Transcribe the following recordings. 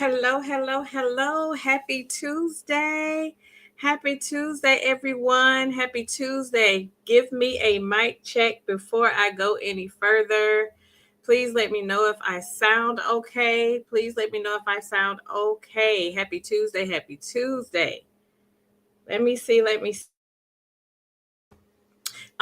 Hello, hello, hello. Happy Tuesday. Happy Tuesday, everyone. Happy Tuesday. Give me a mic check before I go any further. Please let me know if I sound okay. Please let me know if I sound okay. Happy Tuesday. Happy Tuesday. Let me see.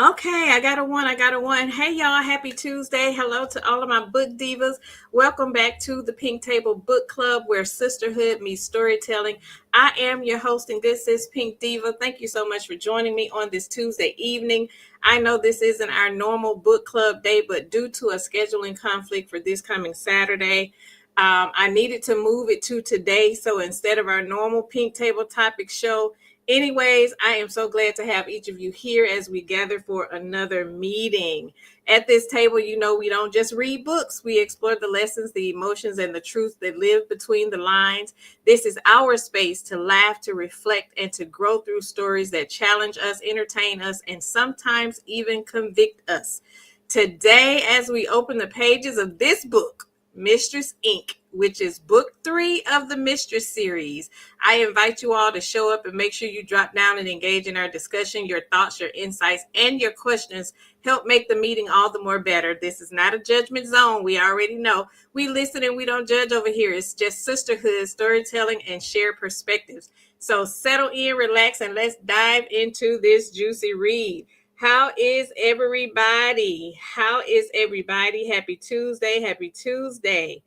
Okay, I got a one. I got a one. Hey, y'all. Happy Tuesday. Hello to all of my book divas. Welcome back to the Pink Table Book Club where sisterhood meets storytelling. I am your host, and this is Pink Diva. Thank you so much for joining me on this Tuesday evening. I know this isn't our normal book club day, but due to a scheduling conflict for this coming Saturday, I needed to move it to today. So instead of our normal Pink Table topic show, anyways, I am so glad to have each of you here as we gather for another meeting. At this table, you know, we don't just read books. We explore the lessons, the emotions, and the truth that live between the lines. This is our space to laugh, to reflect, and to grow through stories that challenge us, entertain us, and sometimes even convict us. Today, as we open the pages of this book, Mistress Inc., which is book 3 of the Mistress series, I invite you all to show up and make sure you drop down and engage in our discussion. Your thoughts, your insights, and your questions help make the meeting all the more better. This is not a judgment zone. We already know. We listen and we don't judge over here. It's just sisterhood, storytelling, and shared perspectives. So settle in, relax, and let's dive into this juicy read. How is everybody? How is everybody? Happy Tuesday. Happy Tuesday.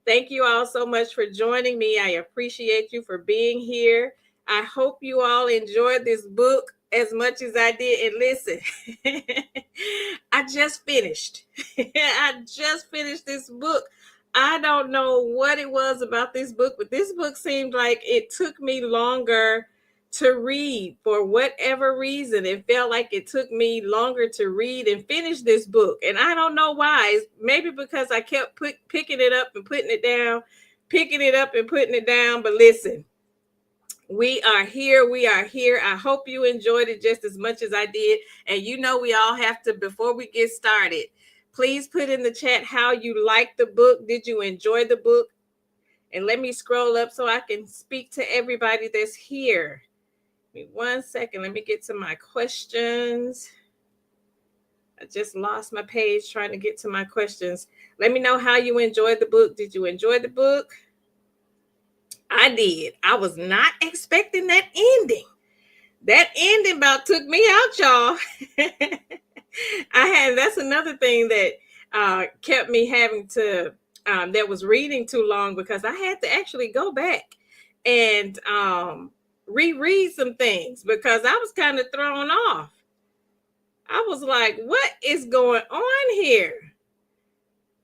Thank you all so much for joining me. I appreciate you for being here. I hope you all enjoyed this book as much as I did. And listen, I just finished. I just finished this book. I don't know what it was about this book, but this book seemed like it took me longer to read for whatever reason. It felt like it took me longer to read and finish this book. And I don't know why. Maybe because I kept picking it up and putting it down, picking it up and putting it down. But listen, we are here. We are here. I hope you enjoyed it just as much as I did. And you know, we all have to, before we get started, please put in the chat how you liked the book. Did you enjoy the book? And let me scroll up so I can speak to everybody that's here. Give me 1 second. Let me get to my questions. I just lost my page trying to get to my questions. Let me know how you enjoyed the book. Did you enjoy the book? I did. I was not expecting that ending. That ending about took me out, y'all. That's another thing that kept me having to, that was reading too long, because I had to actually go back and reread some things because I was kind of thrown off. I was like, what is going on here?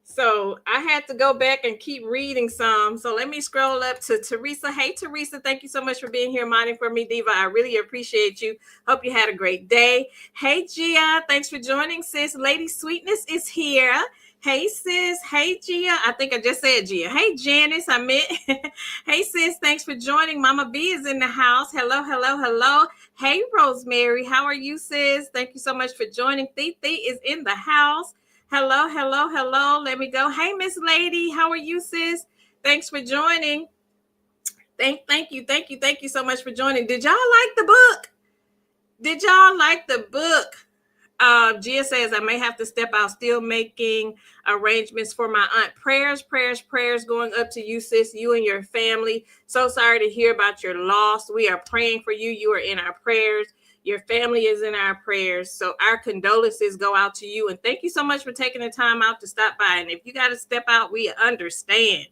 So I had to go back and keep reading some. So let me scroll up to Teresa. Hey, Teresa, thank you so much for being here, modding for me, Diva. I really appreciate you. Hope you had a great day. Hey, Gia, thanks for joining, sis. Lady Sweetness is here. Hey, sis. Hey, Gia. I think I just said Gia. Hey, Janice, I meant. Hey, sis, thanks for joining. Mama B is in the house. Hello, hello, hello. Hey, Rosemary, how are you, sis? Thank you so much for joining. Thee is in the house. Hello, hello, hello. Let me go. Hey, Miss Lady, how are you, sis? Thanks for joining. Thank you so much for joining. Did y'all like the book? Did y'all like the book? Gia says, I may have to step out, still making arrangements for my aunt. Prayers going up to you, sis, you and your family. So sorry to hear about your loss. We are praying for you. You are in our prayers. Your family is in our prayers. So our condolences go out to you. And thank you so much for taking the time out to stop by. And if you got to step out, we understand.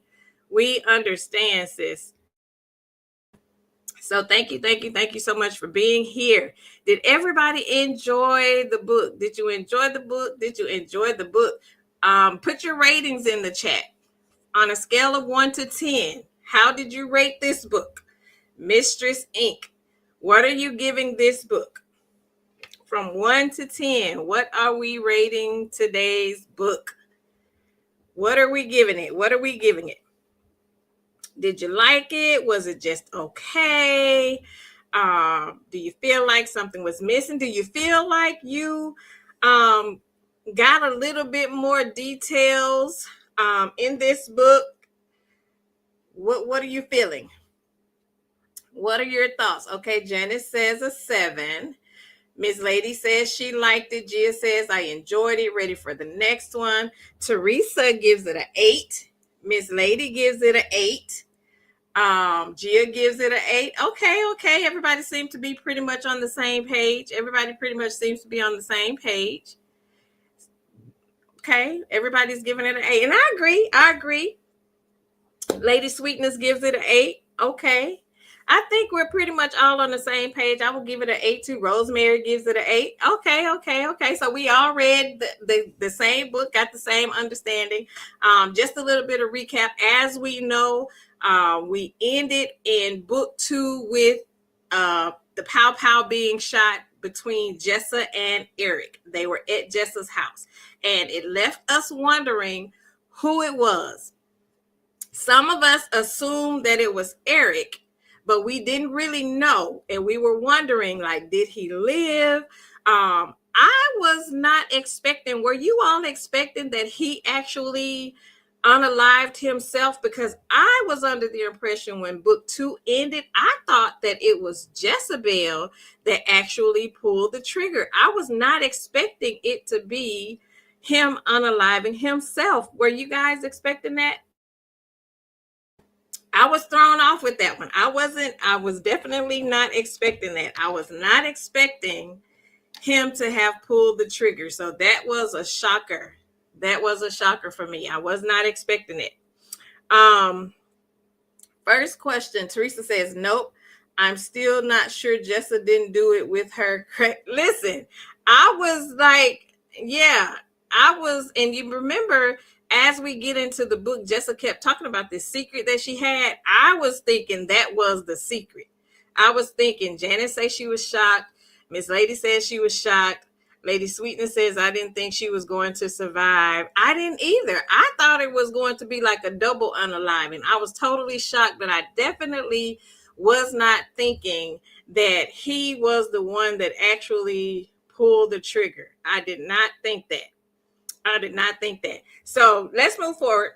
We understand, sis. So thank you so much for being here. Did everybody enjoy the book? Did you enjoy the book? Did you enjoy the book? Put your ratings in the chat. On a scale of 1 to 10, how did you rate this book? Mistress Inc. What are you giving this book? From 1 to 10, what are we rating today's book? What are we giving it? What are we giving it? Did you like it? Was it just okay? Do you feel like something was missing? Do you feel like you got a little bit more details in this book What are you feeling? What are your thoughts? Okay, Janice says a 7. Miss Lady says she liked it. Gia says I enjoyed it. Ready for the next one. Teresa gives it an 8. Miss Lady gives it an 8. Gia gives it an 8. Okay. Everybody seems to be pretty much on the same page. Everybody pretty much seems to be on the same page. Okay, everybody's giving it an 8, and I agree. Lady Sweetness gives it an 8. Okay. I think we're pretty much all on the same page. I will give it an 8 too. Rosemary gives it an 8. Okay. So we all read the same book, got the same understanding. Just a little bit of recap. As we know, we ended in book 2 with the pow pow being shot between Jessa and Eric. They were at Jessa's house, and it left us wondering who it was. Some of us assumed that it was Eric, but we didn't really know. And we were wondering, like, did he live? I was not expecting, were you all expecting that he actually unalived himself? Because I was under the impression when book 2 ended, I thought that it was Jezebel that actually pulled the trigger. I was not expecting it to be him unaliving himself. Were you guys expecting that? I was thrown off with that one. I was definitely not expecting that. I was not expecting him to have pulled the trigger. So that was a shocker. That was a shocker for me. I was not expecting it. First question, Teresa says, nope. I'm still not sure Jessa didn't do it with her. Listen, I was like, yeah, I was, and you remember as we get into the book, Jessa kept talking about this secret that she had. I was thinking that was the secret. I was thinking Janice said she was shocked. Miss Lady said she was shocked. Lady Sweetness says, I didn't think she was going to survive. I didn't either. I thought it was going to be like a double unaliving. I was totally shocked, but I definitely was not thinking that he was the one that actually pulled the trigger. I did not think that. So let's move forward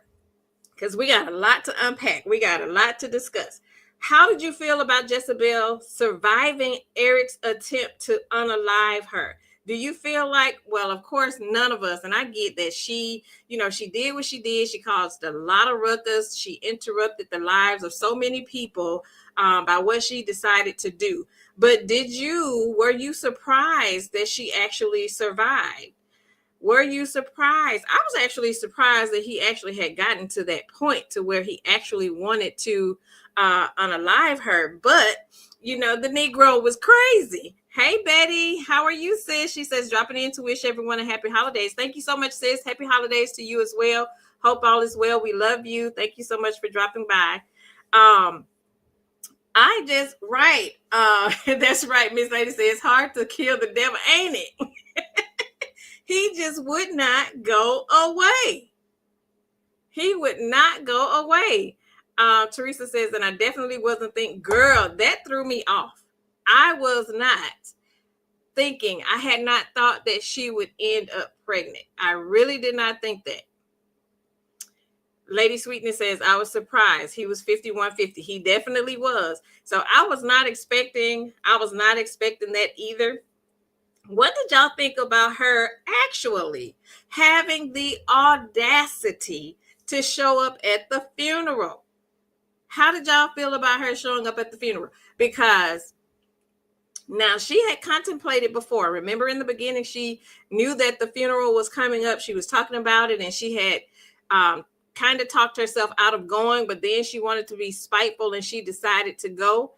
because we got a lot to unpack. We got a lot to discuss. How did you feel about Jezebel surviving Eric's attempt to unalive her? Do you feel like, well, of course, none of us, and I get that she did what she did. She caused a lot of ruckus. She interrupted the lives of so many people by what she decided to do. But were you surprised that she actually survived? Were you surprised? I was actually surprised that he actually had gotten to that point to where he actually wanted to unalive her. But, the Negro was crazy. Hey, Betty, how are you, sis? She says, dropping in to wish everyone a happy holidays. Thank you so much, sis. Happy holidays to you as well. Hope all is well. We love you. Thank you so much for dropping by. Right. That's right. Miss Lady says, it's hard to kill the devil, ain't it? He just would not go away. He would not go away. Teresa says, and I definitely wasn't thinking, girl, that threw me off. I was not thinking, I had not thought that she would end up pregnant. I really did not think that. Lady Sweetness says, I was surprised. He was 5150. He definitely was. So I was not expecting that either. What did y'all think about her actually having the audacity to show up at the funeral? How did y'all feel about her showing up at the funeral? Because now she had contemplated before. Remember in the beginning, she knew that the funeral was coming up. She was talking about it and she had kind of talked herself out of going, but then she wanted to be spiteful and she decided to go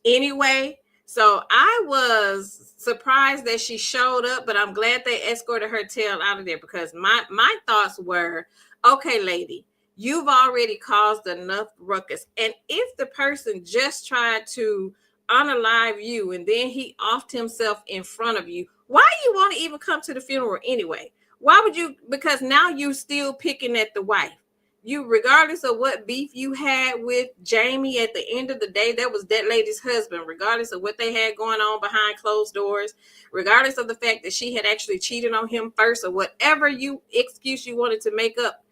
anyway. So I was surprised that she showed up, but I'm glad they escorted her tail out of there because my thoughts were, okay, lady, you've already caused enough ruckus. And if the person just tried to unalive you and then he offed himself in front of you, why do you want to even come to the funeral anyway? Why would you? Because now you're still picking at the wife. You, regardless of what beef you had with Jamie, at the end of the day, that was that lady's husband, regardless of what they had going on behind closed doors, regardless of the fact that she had actually cheated on him first or whatever excuse you wanted to make up.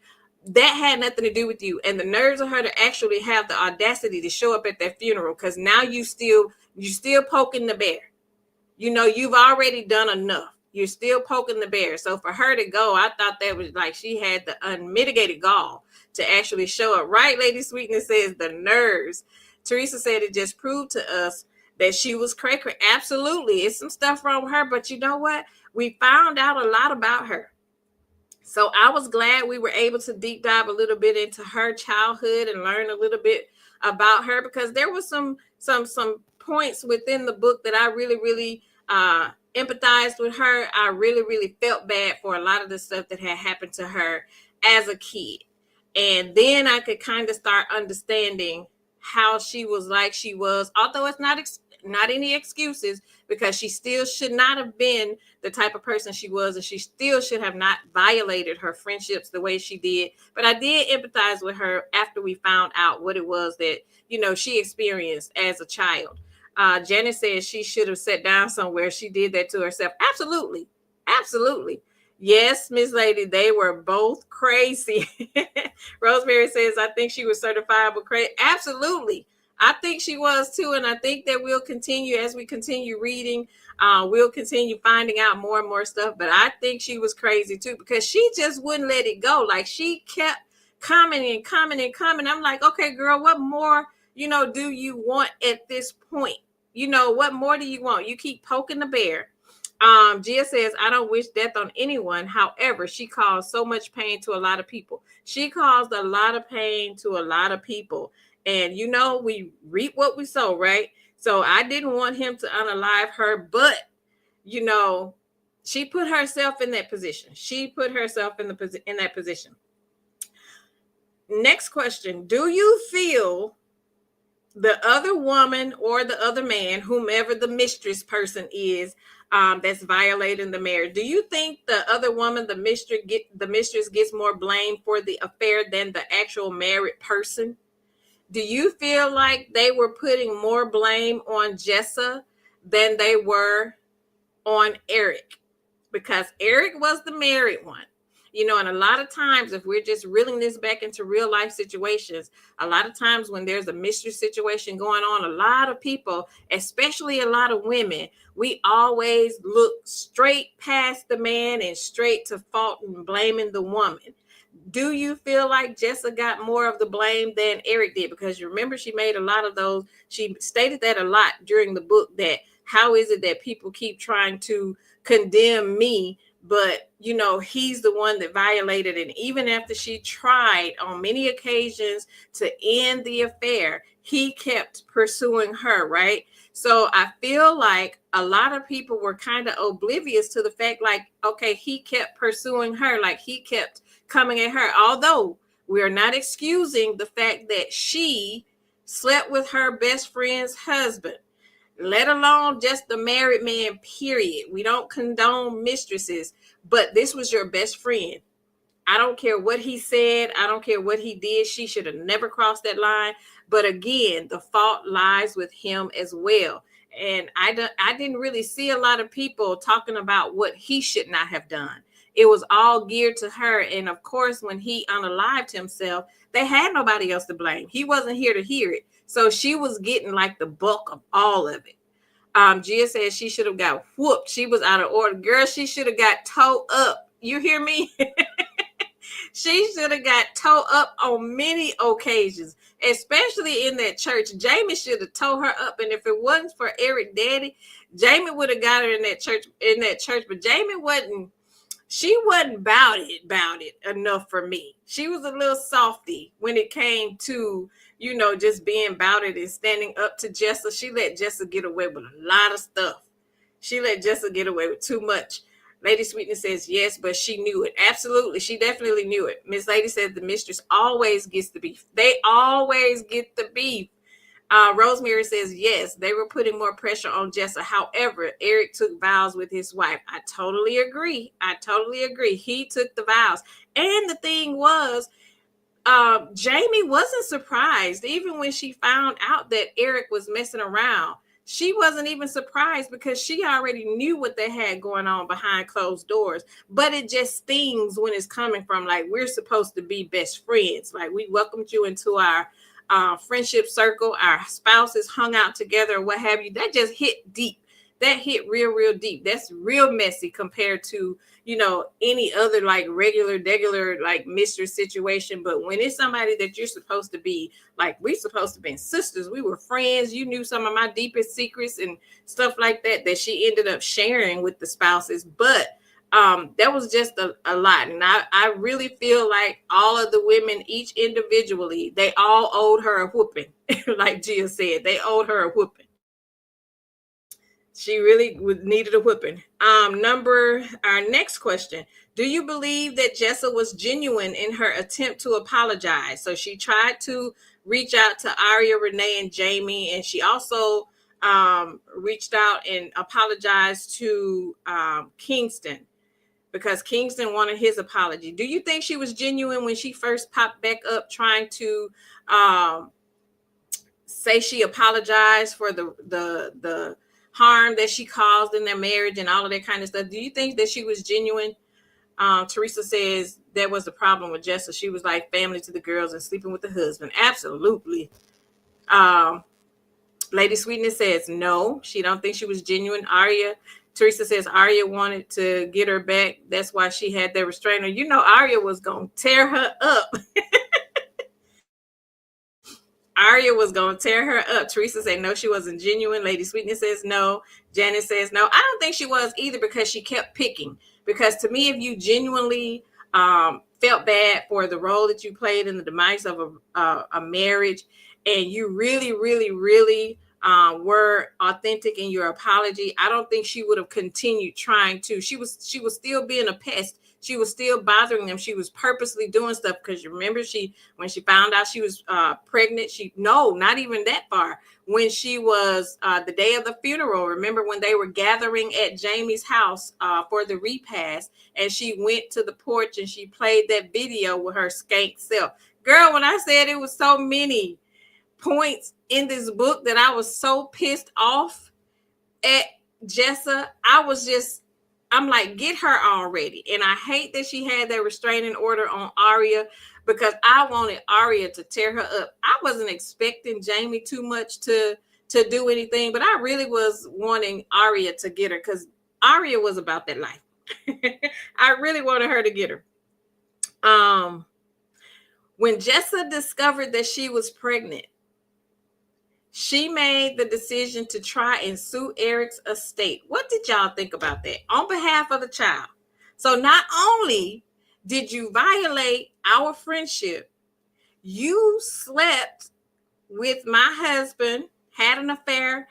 that had nothing to do with you. And the nerves of her to actually have the audacity to show up at that funeral, because now you still poking the bear. You've already done enough. You're still poking the bear. So for her to go, I thought that was like she had the unmitigated gall to actually show up. Right, Lady Sweetness says the nerves. Teresa said it just proved to us that she was cray. Absolutely. It's some stuff wrong with her. But you know what? We found out a lot about her. So I was glad we were able to deep dive a little bit into her childhood and learn a little bit about her, because there was some points within the book that I really, really empathized with her. I really, really felt bad for a lot of the stuff that had happened to her as a kid. And then I could kind of start understanding how she was like she was, although it's not any excuses, because she still should not have been the type of person she was, and she still should have not violated her friendships the way she did. But I did empathize with her after we found out what it was that she experienced as a child. Janet says she should have sat down somewhere. She did that to herself. Absolutely. Absolutely. Yes, Miss Lady, they were both crazy. Rosemary says, I think she was certifiable crazy. Absolutely. I think she was too. And I think that we'll continue as we continue reading. We'll continue finding out more and more stuff. But I think she was crazy too, because she just wouldn't let it go. Like, she kept coming and coming and coming. I'm like, okay, girl, what more, do you want at this point? What more do you want? You keep poking the bear. Gia says, I don't wish death on anyone. However, she caused so much pain to a lot of people. She caused a lot of pain to a lot of people. And, we reap what we sow, right? So I didn't want him to unalive her, but, she put herself in that position. She put herself in that position. Next question. Do you feel the other woman or the other man, whomever the mistress person is, that's violating the marriage, do you think the other woman, the mistress gets more blame for the affair than the actual married person? Do you feel like they were putting more blame on Jessa than they were on Eric? Because Eric was the married one. And a lot of times, if we're just reeling this back into real life situations, a lot of times when there's a mistress situation going on, a lot of people, especially a lot of women, we always look straight past the man and straight to fault and blaming the woman. Do you feel like Jessa got more of the blame than Eric did? Because you remember, she made a lot of those. She stated that a lot during the book, that how is it that people keep trying to condemn me, but he's the one that violated. And even after she tried on many occasions to end the affair, he kept pursuing her, right? So I feel like a lot of people were kind of oblivious to the fact, like, okay, he kept pursuing her, like he kept coming at her. Although we are not excusing the fact that she slept with her best friend's husband, let alone just the married man, period. We don't condone mistresses, but this was your best friend. I don't care what he said. I don't care what he did. She should have never crossed that line. But again, the fault lies with him as well. And I didn't really see a lot of people talking about what he should not have done. It was all geared to her. And of course, when he unalived himself, they had nobody else to blame. He wasn't here to hear it. So she was getting like the bulk of all of it. Gia says she should have got whooped. She was out of order. Girl, she should have got towed up. You hear me? She should have got towed up on many occasions, especially in that church. Jamie should have towed her up. And if it wasn't for Eric Daddy, Jamie would have got her in that church. But Jamie wasn't about it enough for me. She was a little softy when it came to, just being about it and standing up to Jessa. She let Jessa get away with a lot of stuff. She let Jessa get away with too much. Lady Sweetness says yes, but she knew it. Absolutely. She definitely knew it. Miss Lady said the mistress always gets the beef. They always get the beef. Rosemary says yes, they were putting more pressure on Jessa. However, Eric took vows with his wife. I totally agree. He took the vows. And the thing was, Jamie wasn't surprised. Even when she found out that Eric was messing around, she wasn't even surprised because she already knew what they had going on behind closed doors. But it just stings when it's coming from, like, we're supposed to be best friends. Like, we welcomed you into our friendship circle. Our spouses hung out together, what have you. That just hit deep. That hit real deep. That's real messy compared to, any other like regular like mistress situation. But when it's somebody that you're supposed to be, like, we supposed to be sisters, we were friends, you knew some of my deepest secrets and stuff like that she ended up sharing with the spouses. But that was just a lot. And I really feel like all of the women, each individually, they all owed her a whooping. Like Gia said, they owed her a whooping. She really needed a whipping. Our next question. Do you believe that Jessa was genuine in her attempt to apologize? So she tried to reach out to Aria, Renee, and Jamie, and she also reached out and apologized to Kingston because Kingston wanted his apology. Do you think she was genuine when she first popped back up trying to say she apologized for the harm that she caused in their marriage and all of that kind of stuff? Do you think that she was genuine? Teresa says that was the problem with Jessa. She was like family to the girls and sleeping with the husband. Absolutely. Lady Sweetness says no, she don't think she was genuine. Teresa says Aria wanted to get her back. That's why she had that restrainer. Aria was going to tear her up. Aria was going to tear her up. Teresa said no, she wasn't genuine. Lady Sweetness says no. Janice says no. I don't think she was either because she kept picking. Because to me, if you genuinely felt bad for the role that you played in the demise of a marriage, and you really were authentic in your apology, I don't think she would have continued trying to. She was still being a pest. She was still bothering them. She was purposely doing stuff because you remember when she found out she was pregnant, not even that far. When she was the day of the funeral, remember when they were gathering at Jamie's house for the repast, and she went to the porch and she played that video with her skank self. Girl, when I said it was so many points in this book that I was so pissed off at Jessa, I'm like, get her already. And I hate that she had that restraining order on Aria because I wanted Aria to tear her up. I wasn't expecting Jamie too much to do anything, but I really was wanting Aria to get her because Aria was about that life. I really wanted her to get her. When Jessa discovered that she was pregnant, she made the decision to try and sue Eric's estate. What did y'all think about that? On behalf of the child. So not only did you violate our friendship, you slept with my husband, had an affair.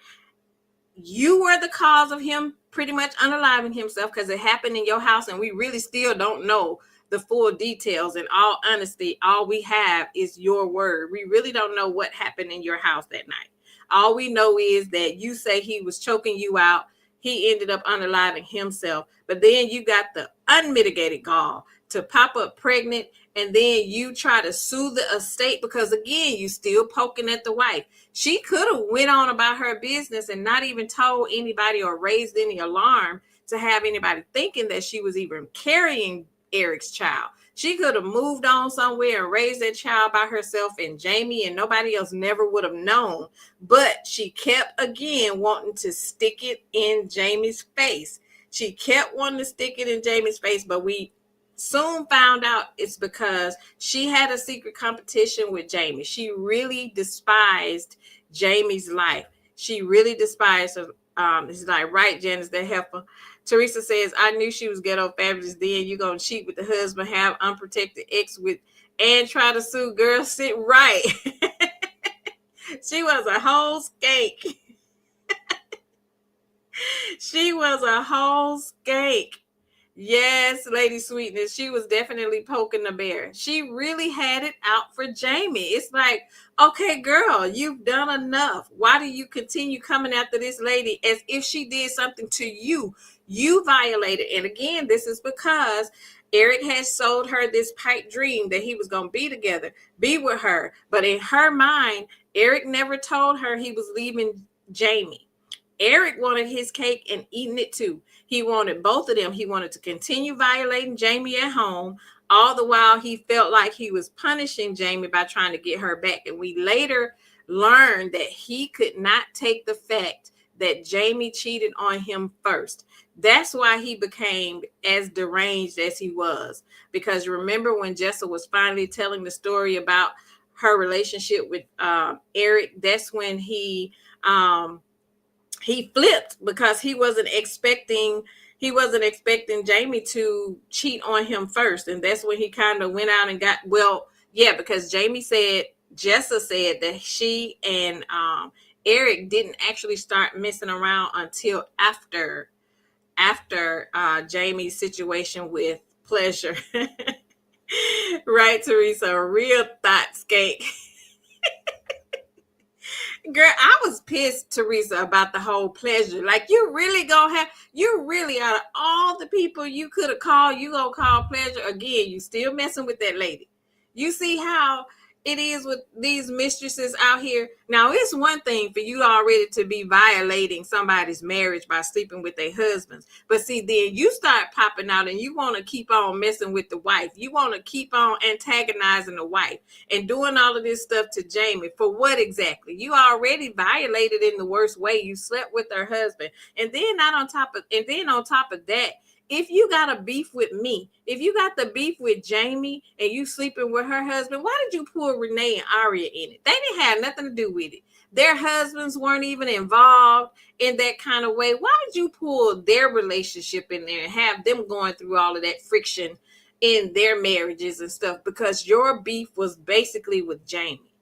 You were the cause of him pretty much unaliving himself because it happened in your house, and we really still don't know the full details. In all honesty, all we have is your word. We really don't know what happened in your house that night. All we know is that you say he was choking you out. He ended up unaliving himself. But then you got the unmitigated gall to pop up pregnant, and then you try to sue the estate because, again, you still poking at the wife. She could have went on about her business and not even told anybody or raised any alarm to have anybody thinking that she was even carrying Eric's child. She could have moved on somewhere and raised that child by herself, and Jamie and nobody else never would have known. But she kept, again, wanting to stick it in Jamie's face. She kept wanting to stick it in Jamie's face, but we soon found out it's because she had a secret competition with Jamie. She really despised Jamie's life. She really despised her. It's like, right, Janice, that heifer. Teresa says, I knew she was ghetto fabulous. Then you gonna cheat with the husband, have unprotected ex with, and try to sue. Girl, sit right. She was a whole skank. She was a whole skank. Yes, Lady Sweetness. She was definitely poking the bear. She really had it out for Jamie. It's like, okay, girl, you've done enough. Why do you continue coming after this lady as if she did something to you? You violated. And again, this is because Eric had sold her this pipe dream that he was going to be with her. But in her mind, Eric never told her he was leaving Jamie. Eric wanted his cake and eating it too. He wanted both of them. He wanted to continue violating Jamie at home, all the while he felt like he was punishing Jamie by trying to get her back. And we later learned that he could not take the fact that Jamie cheated on him first. That's why he became as deranged as he was. Because remember when Jessa was finally telling the story about her relationship with Eric, that's when he flipped because he wasn't expecting Jamie to cheat on him first. And that's when he kind of went out and got, well, yeah, because Jessa said that she and Eric didn't actually start messing around until after Jamie's situation with Pleasure. Right, Teresa, a real thought skate. Girl, I was pissed, Teresa, about the whole Pleasure. Like, you really, out of all the people you could have called, you gonna call Pleasure again. You still messing with that lady. You see how it is with these mistresses out here. Now, it's one thing for you already to be violating somebody's marriage by sleeping with their husbands. But see, then you start popping out and you want to keep on messing with the wife. You want to keep on antagonizing the wife and doing all of this stuff to Jamie. For what exactly? You already violated in the worst way. You slept with her husband. And then on top of that, if you got a beef with me, if you got the beef with Jamie and you sleeping with her husband, why did you pull Renee and Aria in it? They didn't have nothing to do with it. Their husbands weren't even involved in that kind of way. Why did you pull their relationship in there and have them going through all of that friction in their marriages and stuff? Because your beef was basically with Jamie.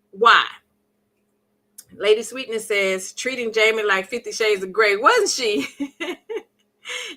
Why? Lady Sweetness says, treating Jamie like 50 Shades of Grey, wasn't she?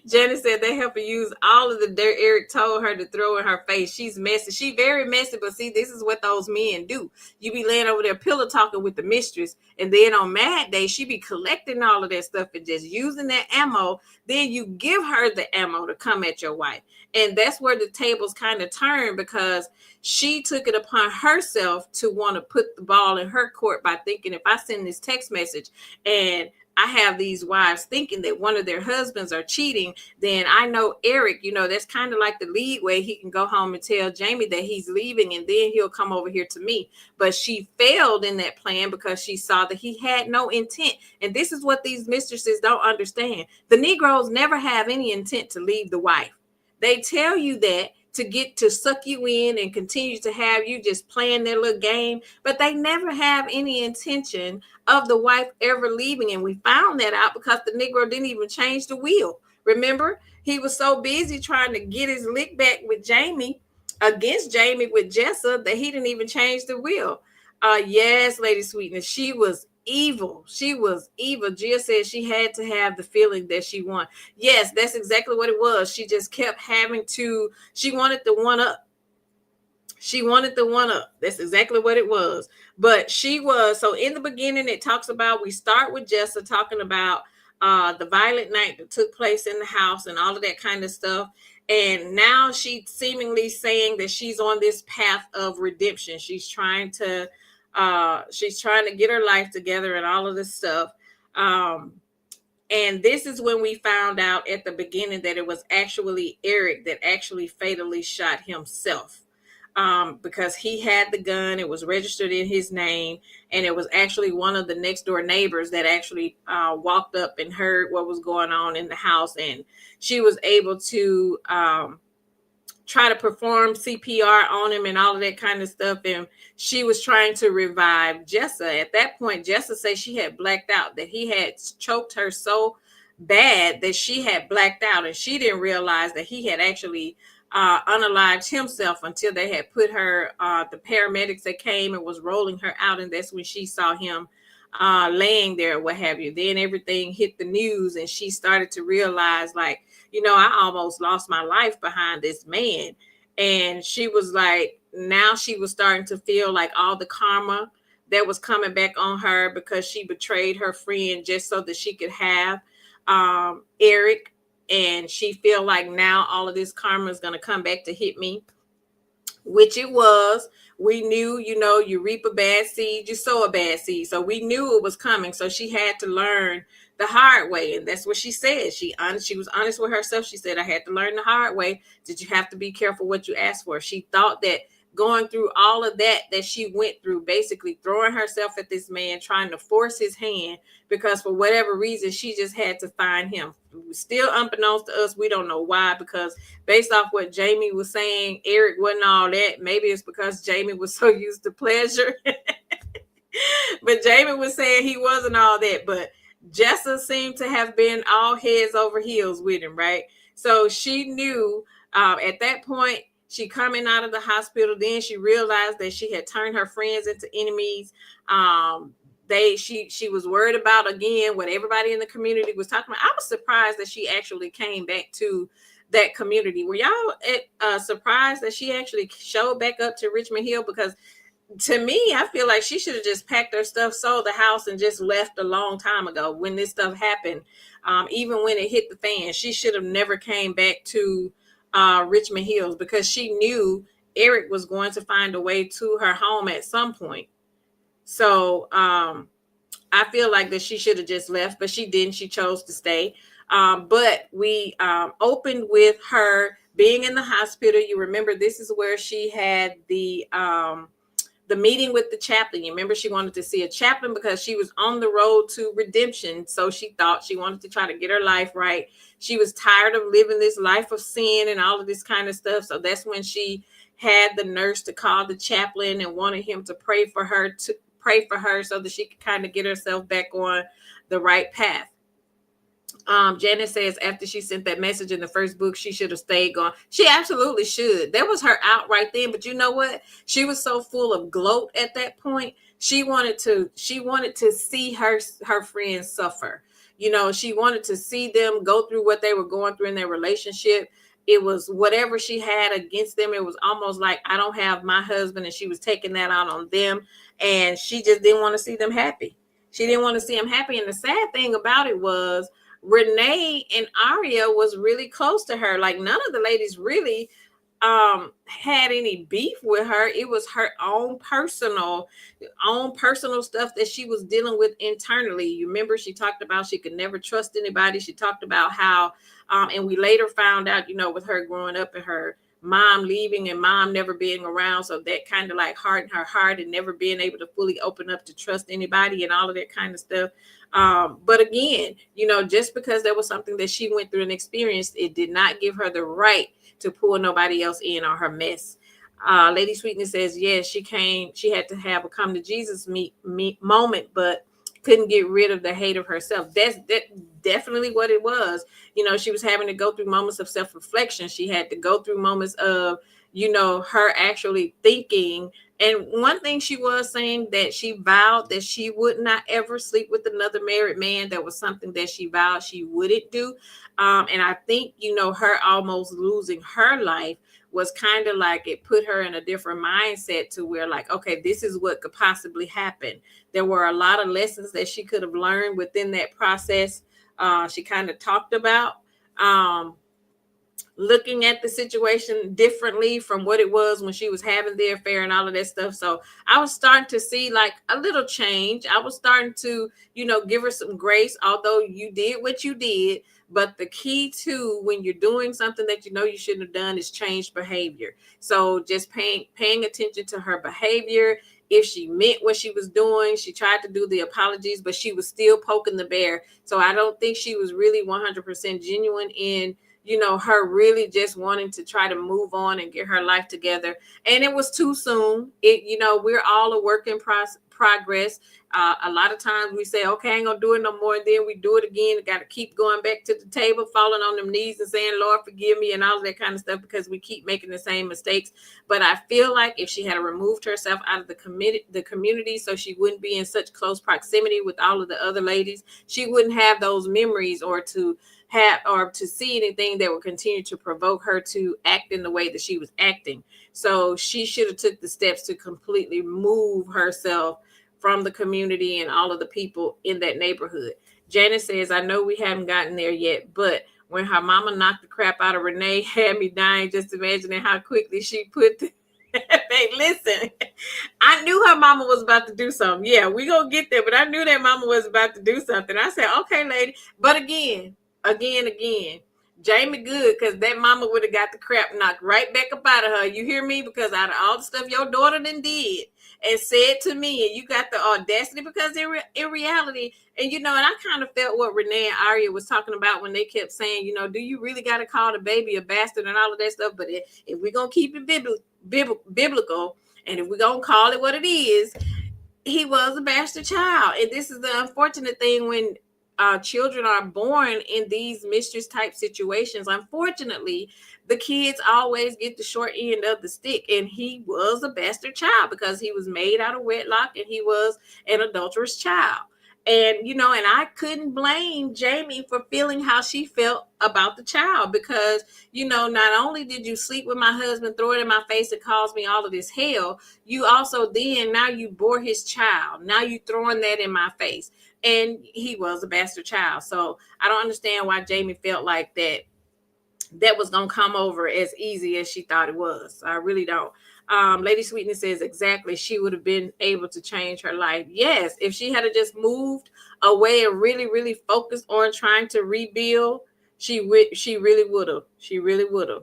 Janice said they help her use all of the dirt Eric told her to throw in her face. She's messy. She very messy, but see, this is what those men do. You be laying over there pillow talking with the mistress, and then on Mad Day, she be collecting all of that stuff and just using that ammo. Then you give her the ammo to come at your wife. And that's where the tables kind of turn, because she took it upon herself to want to put the ball in her court by thinking, if I send this text message and I have these wives thinking that one of their husbands are cheating, then I know Eric, that's kind of like the lead way he can go home and tell Jamie that he's leaving, and then he'll come over here to me. But she failed in that plan because she saw that he had no intent. And this is what these mistresses don't understand. The Negroes never have any intent to leave the wife. They tell you that to get to suck you in and continue to have you just playing their little game, but they never have any intention of the wife ever leaving. And we found that out because the Negro didn't even change the wheel. Remember, he was so busy trying to get his lick back with Jamie, against Jamie with Jessa, that he didn't even change the wheel. Yes, Lady Sweetness, she was evil. She was evil. Gia said she had to have the feeling that she won. Yes, that's exactly what it was. She just kept she wanted the one up. She wanted the one up. That's exactly what it was. But so in the beginning, it talks about, we start with Jessa talking about the violent night that took place in the house and all of that kind of stuff. And now she's seemingly saying that she's on this path of redemption. She's trying to get her life together and all of this stuff. And this is when we found out at the beginning that it was actually Eric that actually fatally shot himself. Because he had the gun, it was registered in his name, and it was actually one of the next door neighbors that actually walked up and heard what was going on in the house, and she was able to try to perform CPR on him and all of that kind of stuff. And she was trying to revive Jessa. At that point, Jessa said she had blacked out, that he had choked her so bad that she had blacked out, and she didn't realize that he had actually unalived himself until they had put her, the paramedics that came and was rolling her out, and that's when she saw him laying there, what have you. Then everything hit the news, and she started to realize, like, I almost lost my life behind this man. And she was like, now she was starting to feel like all the karma that was coming back on her because she betrayed her friend just so that she could have Eric. And she feel like now all of this karma is going to come back to hit me. which it was. We knew, you reap a bad seed, you sow a bad seed. So we knew it was coming. So she had to learn the hard way. And that's what she said. She was honest with herself. She said, I had to learn the hard way. Did you have to be careful what you asked for? She thought that going through all of that she went through, basically throwing herself at this man, trying to force his hand, because for whatever reason, she just had to find him. Still unbeknownst to us, we don't know why, because based off what Jamie was saying, Eric wasn't all that. Maybe it's because Jamie was so used to pleasure. But Jamie was saying he wasn't all that. But Jessa seemed to have been all heads over heels with him, right? So she knew at that point, she coming out of the hospital, then she realized that she had turned her friends into enemies. She was worried about, again, what everybody in the community was talking about. I was surprised that she actually came back to that community. Were y'all surprised that she actually showed back up to Richmond Hill? Because to me, I feel like she should have just packed her stuff, sold the house, and just left a long time ago when this stuff happened. Even when it hit the fan, she should have never came back to Richmond Hills, because she knew Eric was going to find a way to her home at some point. So I feel like that she should have just left, but she didn't. She chose to stay. But we opened with her being in the hospital. You remember, this is where she had the meeting with the chaplain. You remember, she wanted to see a chaplain because she was on the road to redemption. So she thought she wanted to try to get her life right. She was tired of living this life of sin and all of this kind of stuff. So that's when she had the nurse to call the chaplain and wanted him to pray for her so that she could kind of get herself back on the right path. Janet says after she sent that message in the first book, she should have stayed gone. She absolutely should. That was her out right then. But you know what? She was so full of gloat at that point. She wanted to see her friends suffer. She wanted to see them go through what they were going through in their relationship. It was whatever she had against them. It was almost like, I don't have my husband, and she was taking that out on them. And she just didn't want to see them happy. She didn't want to see them happy. And the sad thing about it was, Renee and Aria was really close to her. Like, none of the ladies really had any beef with her. It was her own personal stuff that she was dealing with internally. You remember, she talked about she could never trust anybody. She talked about how and we later found out, with her growing up and her mom leaving and mom never being around, so that kind of like hardened her heart, and never being able to fully open up to trust anybody and all of that kind of stuff. But again, just because there was something that she went through and experienced, it did not give her the right to pull nobody else in on her mess. Lady Sweetness says, yes, she had to have a come to Jesus moment, but couldn't get rid of the hate of herself. That's definitely what it was. She was having to go through moments of self-reflection. She had to go through moments of, her actually thinking. And one thing she was saying, that she vowed that she would not ever sleep with another married man. That was something that she vowed she wouldn't do. And I think, her almost losing her life was kind of like, it put her in a different mindset to where, like, okay, this is what could possibly happen. There were a lot of lessons that she could have learned within that process. She kind of talked about looking at the situation differently from what it was when she was having the affair and all of that stuff. So I was starting to see like a little change. I was starting to, give her some grace, although you did what you did. But the key to when you're doing something that you shouldn't have done is change behavior. So just paying attention to her behavior. If she meant what she was doing, she tried to do the apologies, but she was still poking the bear. So I don't think she was really 100% genuine in, her really just wanting to try to move on and get her life together. And it was too soon. We're all a work in progress. A lot of times we say, okay, I ain't gonna do it no more, and then we do it again. Got to keep going back to the table, falling on them knees and saying, Lord, forgive me, and all of that kind of stuff, because we keep making the same mistakes. But I feel like if she had removed herself out of the community, so she wouldn't be in such close proximity with all of the other ladies, she wouldn't have those memories or to see anything that would continue to provoke her to act in the way that she was acting. So she should have took the steps to completely move herself from the community and all of the people in that neighborhood. Janice says, I know we haven't gotten there yet, but when her mama knocked the crap out of Renee, had me dying just imagining how quickly she put Hey, listen, I knew her mama was about to do something. Yeah, we gonna get there, but I knew that mama was about to do something. I said, okay, lady. But again, Jamie good, because that mama would have got the crap knocked right back up out of her. You hear me? Because out of all the stuff your daughter done did and said to me, and you got the audacity, because in reality, and and I kind of felt what Renee and Aria was talking about when they kept saying, do you really got to call the baby a bastard and all of that stuff? But if we're gonna keep it biblical, and if we're gonna call it what it is, he was a bastard child. And this is the unfortunate thing when children are born in these mistress type situations. Unfortunately, the kids always get the short end of the stick. And he was a bastard child because he was made out of wedlock and he was an adulterous child. And and I couldn't blame Jamie for feeling how she felt about the child, because not only did you sleep with my husband, throw it in my face, and cause me all of this hell, you also then now you bore his child. Now you throwing that in my face. And he was a bastard child. So I don't understand why Jamie felt like that was gonna come over as easy as she thought it was. I really don't. Lady Sweetness says exactly. She would have been able to change her life. Yes, if she had just moved away and really, really focused on trying to rebuild, she really would have. She really would have.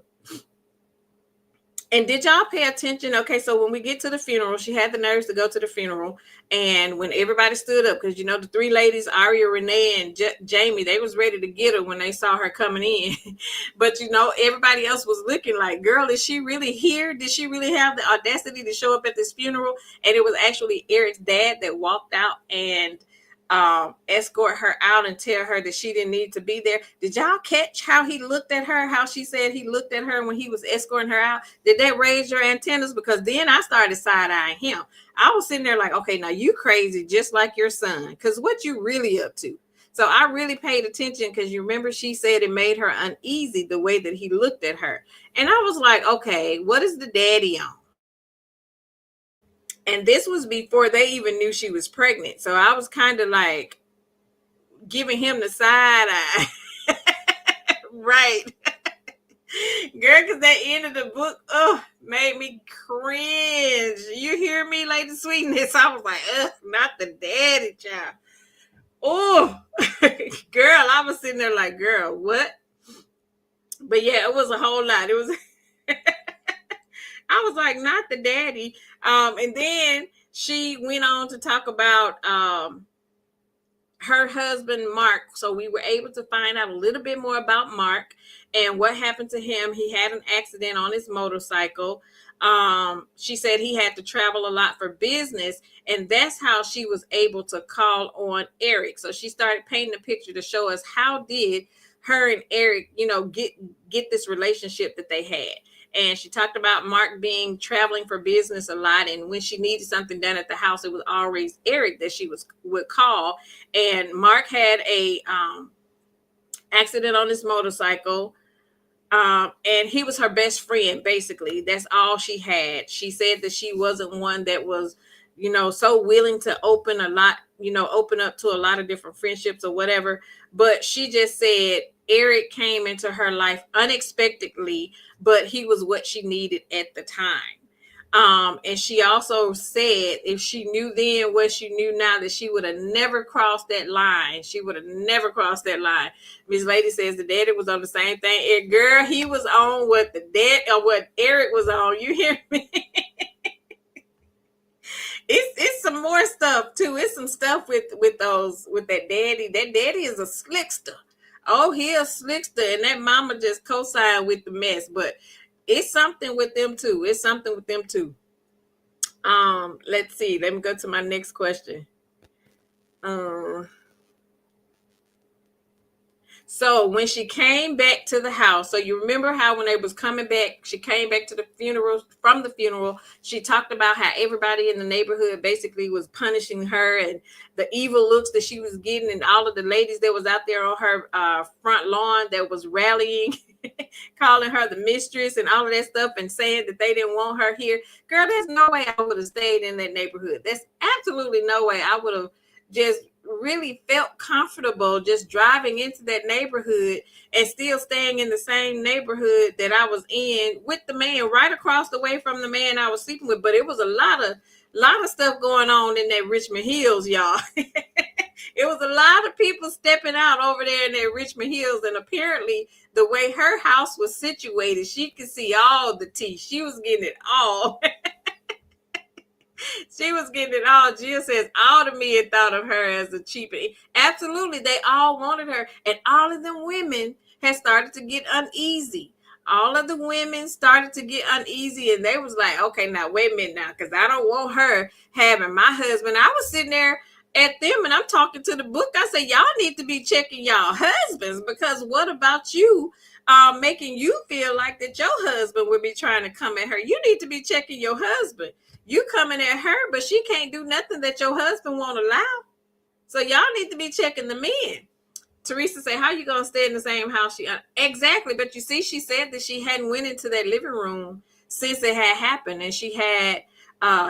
And did y'all pay attention? Okay, so when we get to the funeral, she had the nerves to go to the funeral. And when everybody stood up, because the three ladies, Aria, Renee, and Jamie, they was ready to get her when they saw her coming in. But everybody else was looking like, girl, is she really here? Did she really have the audacity to show up at this funeral? And it was actually Eric's dad that walked out and escort her out and tell her that she didn't need to be there. Did y'all catch how he looked at her? How she said he looked at her when he was escorting her out? Did that raise your antennas? Because then I started side-eyeing him. I was sitting there like, okay, now you crazy just like your son, because what you really up to? So I really paid attention, because you remember she said it made her uneasy the way that he looked at her. And I was like, okay, what is the daddy on? And this was before they even knew she was pregnant. So I was kind of like giving him the side eye. Right. Girl, because that end of the book, made me cringe. You hear me, Lady Sweetness? I was like, not the daddy child. Oh, girl, I was sitting there like, girl, what? But yeah, it was a whole lot. It was, I was like, not the daddy. And then she went on to talk about her husband, Mark. So we were able to find out a little bit more about Mark and what happened to him. He had an accident on his motorcycle. She said he had to travel a lot for business, and that's how she was able to call on Eric. So she started painting a picture to show us how did her and Eric, get this relationship that they had. And she talked about Mark being traveling for business a lot, and when she needed something done at the house, it was always Eric that she would call. And Mark had a accident on his motorcycle. And he was her best friend, basically. That's all she had. She said that she wasn't one that was, so willing to open open up to a lot of different friendships or whatever. But she just said Eric came into her life unexpectedly, but he was what she needed at the time. And she also said if she knew then what she knew now, that she would have never crossed that line. She would have never crossed that line. Miss Lady says the daddy was on the same thing. And girl, he was on what the dad or what Eric was on. You hear me? It's some more stuff too. It's some stuff with that daddy. That daddy is a slickster. Oh, he a slickster, and that mama just co-signed with the mess. But it's something with them too. It's something with them too. Let's see. Let me go to my next question. So when she came back to the house, so you remember how when they was coming back, she came back to the funeral, from the funeral, she talked about how everybody in the neighborhood basically was punishing her and the evil looks that she was getting, and all of the ladies that was out there on her front lawn that was rallying, calling her the mistress and all of that stuff, and saying that they didn't want her here. Girl, there's no way I would have stayed in that neighborhood. There's absolutely no way I would have just really felt comfortable just driving into that neighborhood and still staying in the same neighborhood that I was in with the man right across the way from the man I was sleeping with. But it was a lot of stuff going on in that Richmond Hills, y'all. It was a lot of people stepping out over there in that Richmond Hills, and apparently the way her house was situated, she could see all the tea. She was getting it all. She was getting it all. Jill says all the men thought of her as a cheap. Absolutely, they all wanted her, and all of them women had started to get uneasy. All of the women started to get uneasy, and they was like, "Okay, now wait a minute now, because I don't want her having my husband." I was sitting there at them, and I'm talking to the book. I said, "Y'all need to be checking y'all husbands, because what about you?" Making you feel like that your husband would be trying to come at her. You need to be checking your husband. You coming at her, but she can't do nothing that your husband won't allow. So y'all need to be checking the men. Teresa say, "How you gonna stay in the same house?" Exactly, but you see, she said that she hadn't went into that living room since it had happened, and she had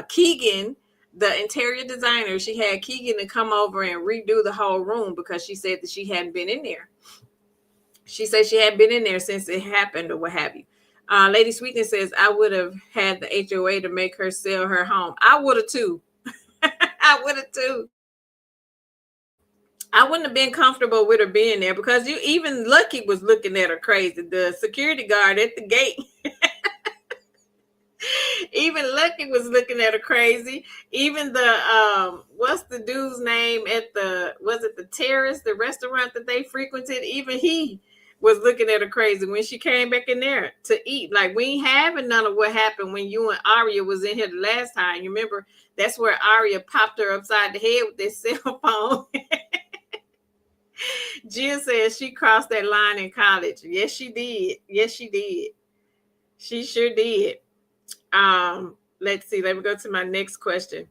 Keegan, the interior designer. She had Keegan to come over and redo the whole room because she said that she hadn't been in there. She said she hadn't been in there since it happened or what have you. Lady Sweetness says, "I would have had the HOA to make her sell her home." I would have too. I would have too. I wouldn't have been comfortable with her being there, because you even Lucky was looking at her crazy. The security guard at the gate, even Lucky was looking at her crazy. Even the what's the dude's name at the, was it the Terrace, the restaurant that they frequented? Even he was looking at her crazy when she came back in there to eat. Like, we ain't having none of what happened when you and Aria was in here the last time. You remember, that's where Aria popped her upside the head with that cell phone. Jill says she crossed that line in college. Yes, she did. Yes, she did. She sure did. Let's see. Let me go to my next question.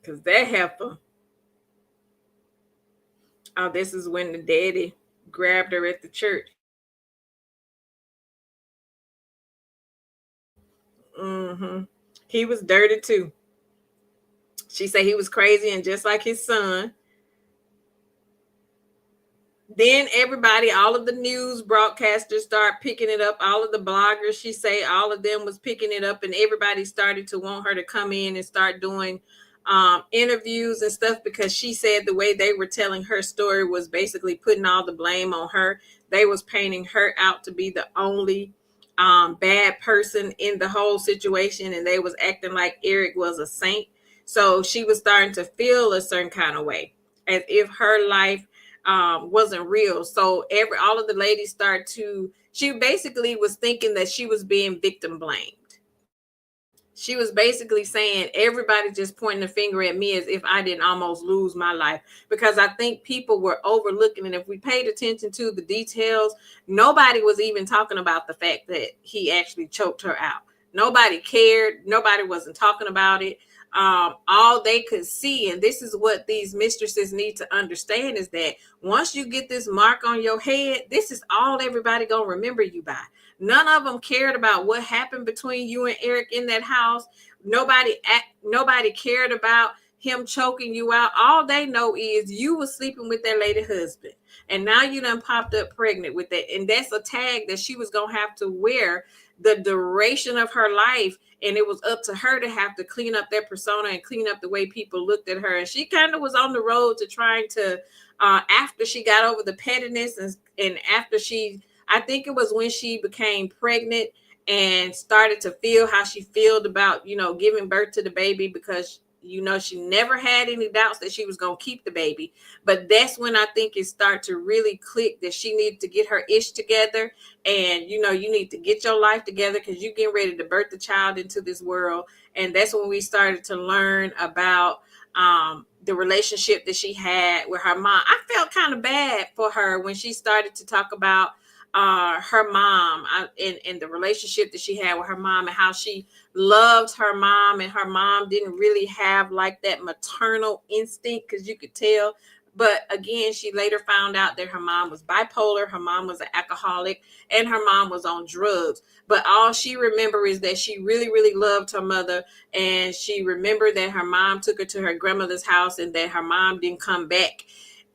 Because that heifer. Oh, this is when the daddy grabbed her at the church. Mm-hmm. He was dirty too. She said he was crazy and just like his son. Then everybody, all of the news broadcasters start picking it up. All of the bloggers, she say, all of them was picking it up, and everybody started to want her to come in and start doing interviews and stuff, because she said the way they were telling her story was basically putting all the blame on her. They was painting her out to be the only bad person in the whole situation, and they was acting like Eric was a saint. So she was starting to feel a certain kind of way, as if her life wasn't real. So all of the ladies start to, she basically was thinking that she was being victim blamed. She was basically saying everybody just pointing a finger at me as if I didn't almost lose my life, because I think people were overlooking. And if we paid attention to the details, nobody was even talking about the fact that he actually choked her out. Nobody cared. Nobody wasn't talking about it. All they could see, and this is what these mistresses need to understand, is that once you get this mark on your head, this is all everybody gonna remember you by. None of them cared about what happened between you and Eric in that house. Nobody cared about him choking you out. All they know is you were sleeping with that lady husband, and now you done popped up pregnant with that, and that's a tag that she was gonna have to wear the duration of her life. And it was up to her to have to clean up that persona and clean up the way people looked at her. And she kind of was on the road to trying to, after she got over the pettiness, and after she, I think it was when she became pregnant and started to feel how she felt about, giving birth to the baby, because, she never had any doubts that she was going to keep the baby. But that's when I think it started to really click that she needed to get her ish together. And, you need to get your life together, because you're getting ready to birth the child into this world. And that's when we started to learn about the relationship that she had with her mom. I felt kind of bad for her when she started to talk about her mom and the relationship that she had with her mom, and how she loved her mom, and her mom didn't really have like that maternal instinct, because you could tell But again, she later found out that her mom was bipolar, her mom was an alcoholic, and her mom was on drugs. But all she remembers is that she really, really loved her mother. And she remembered that her mom took her to her grandmother's house and that her mom didn't come back.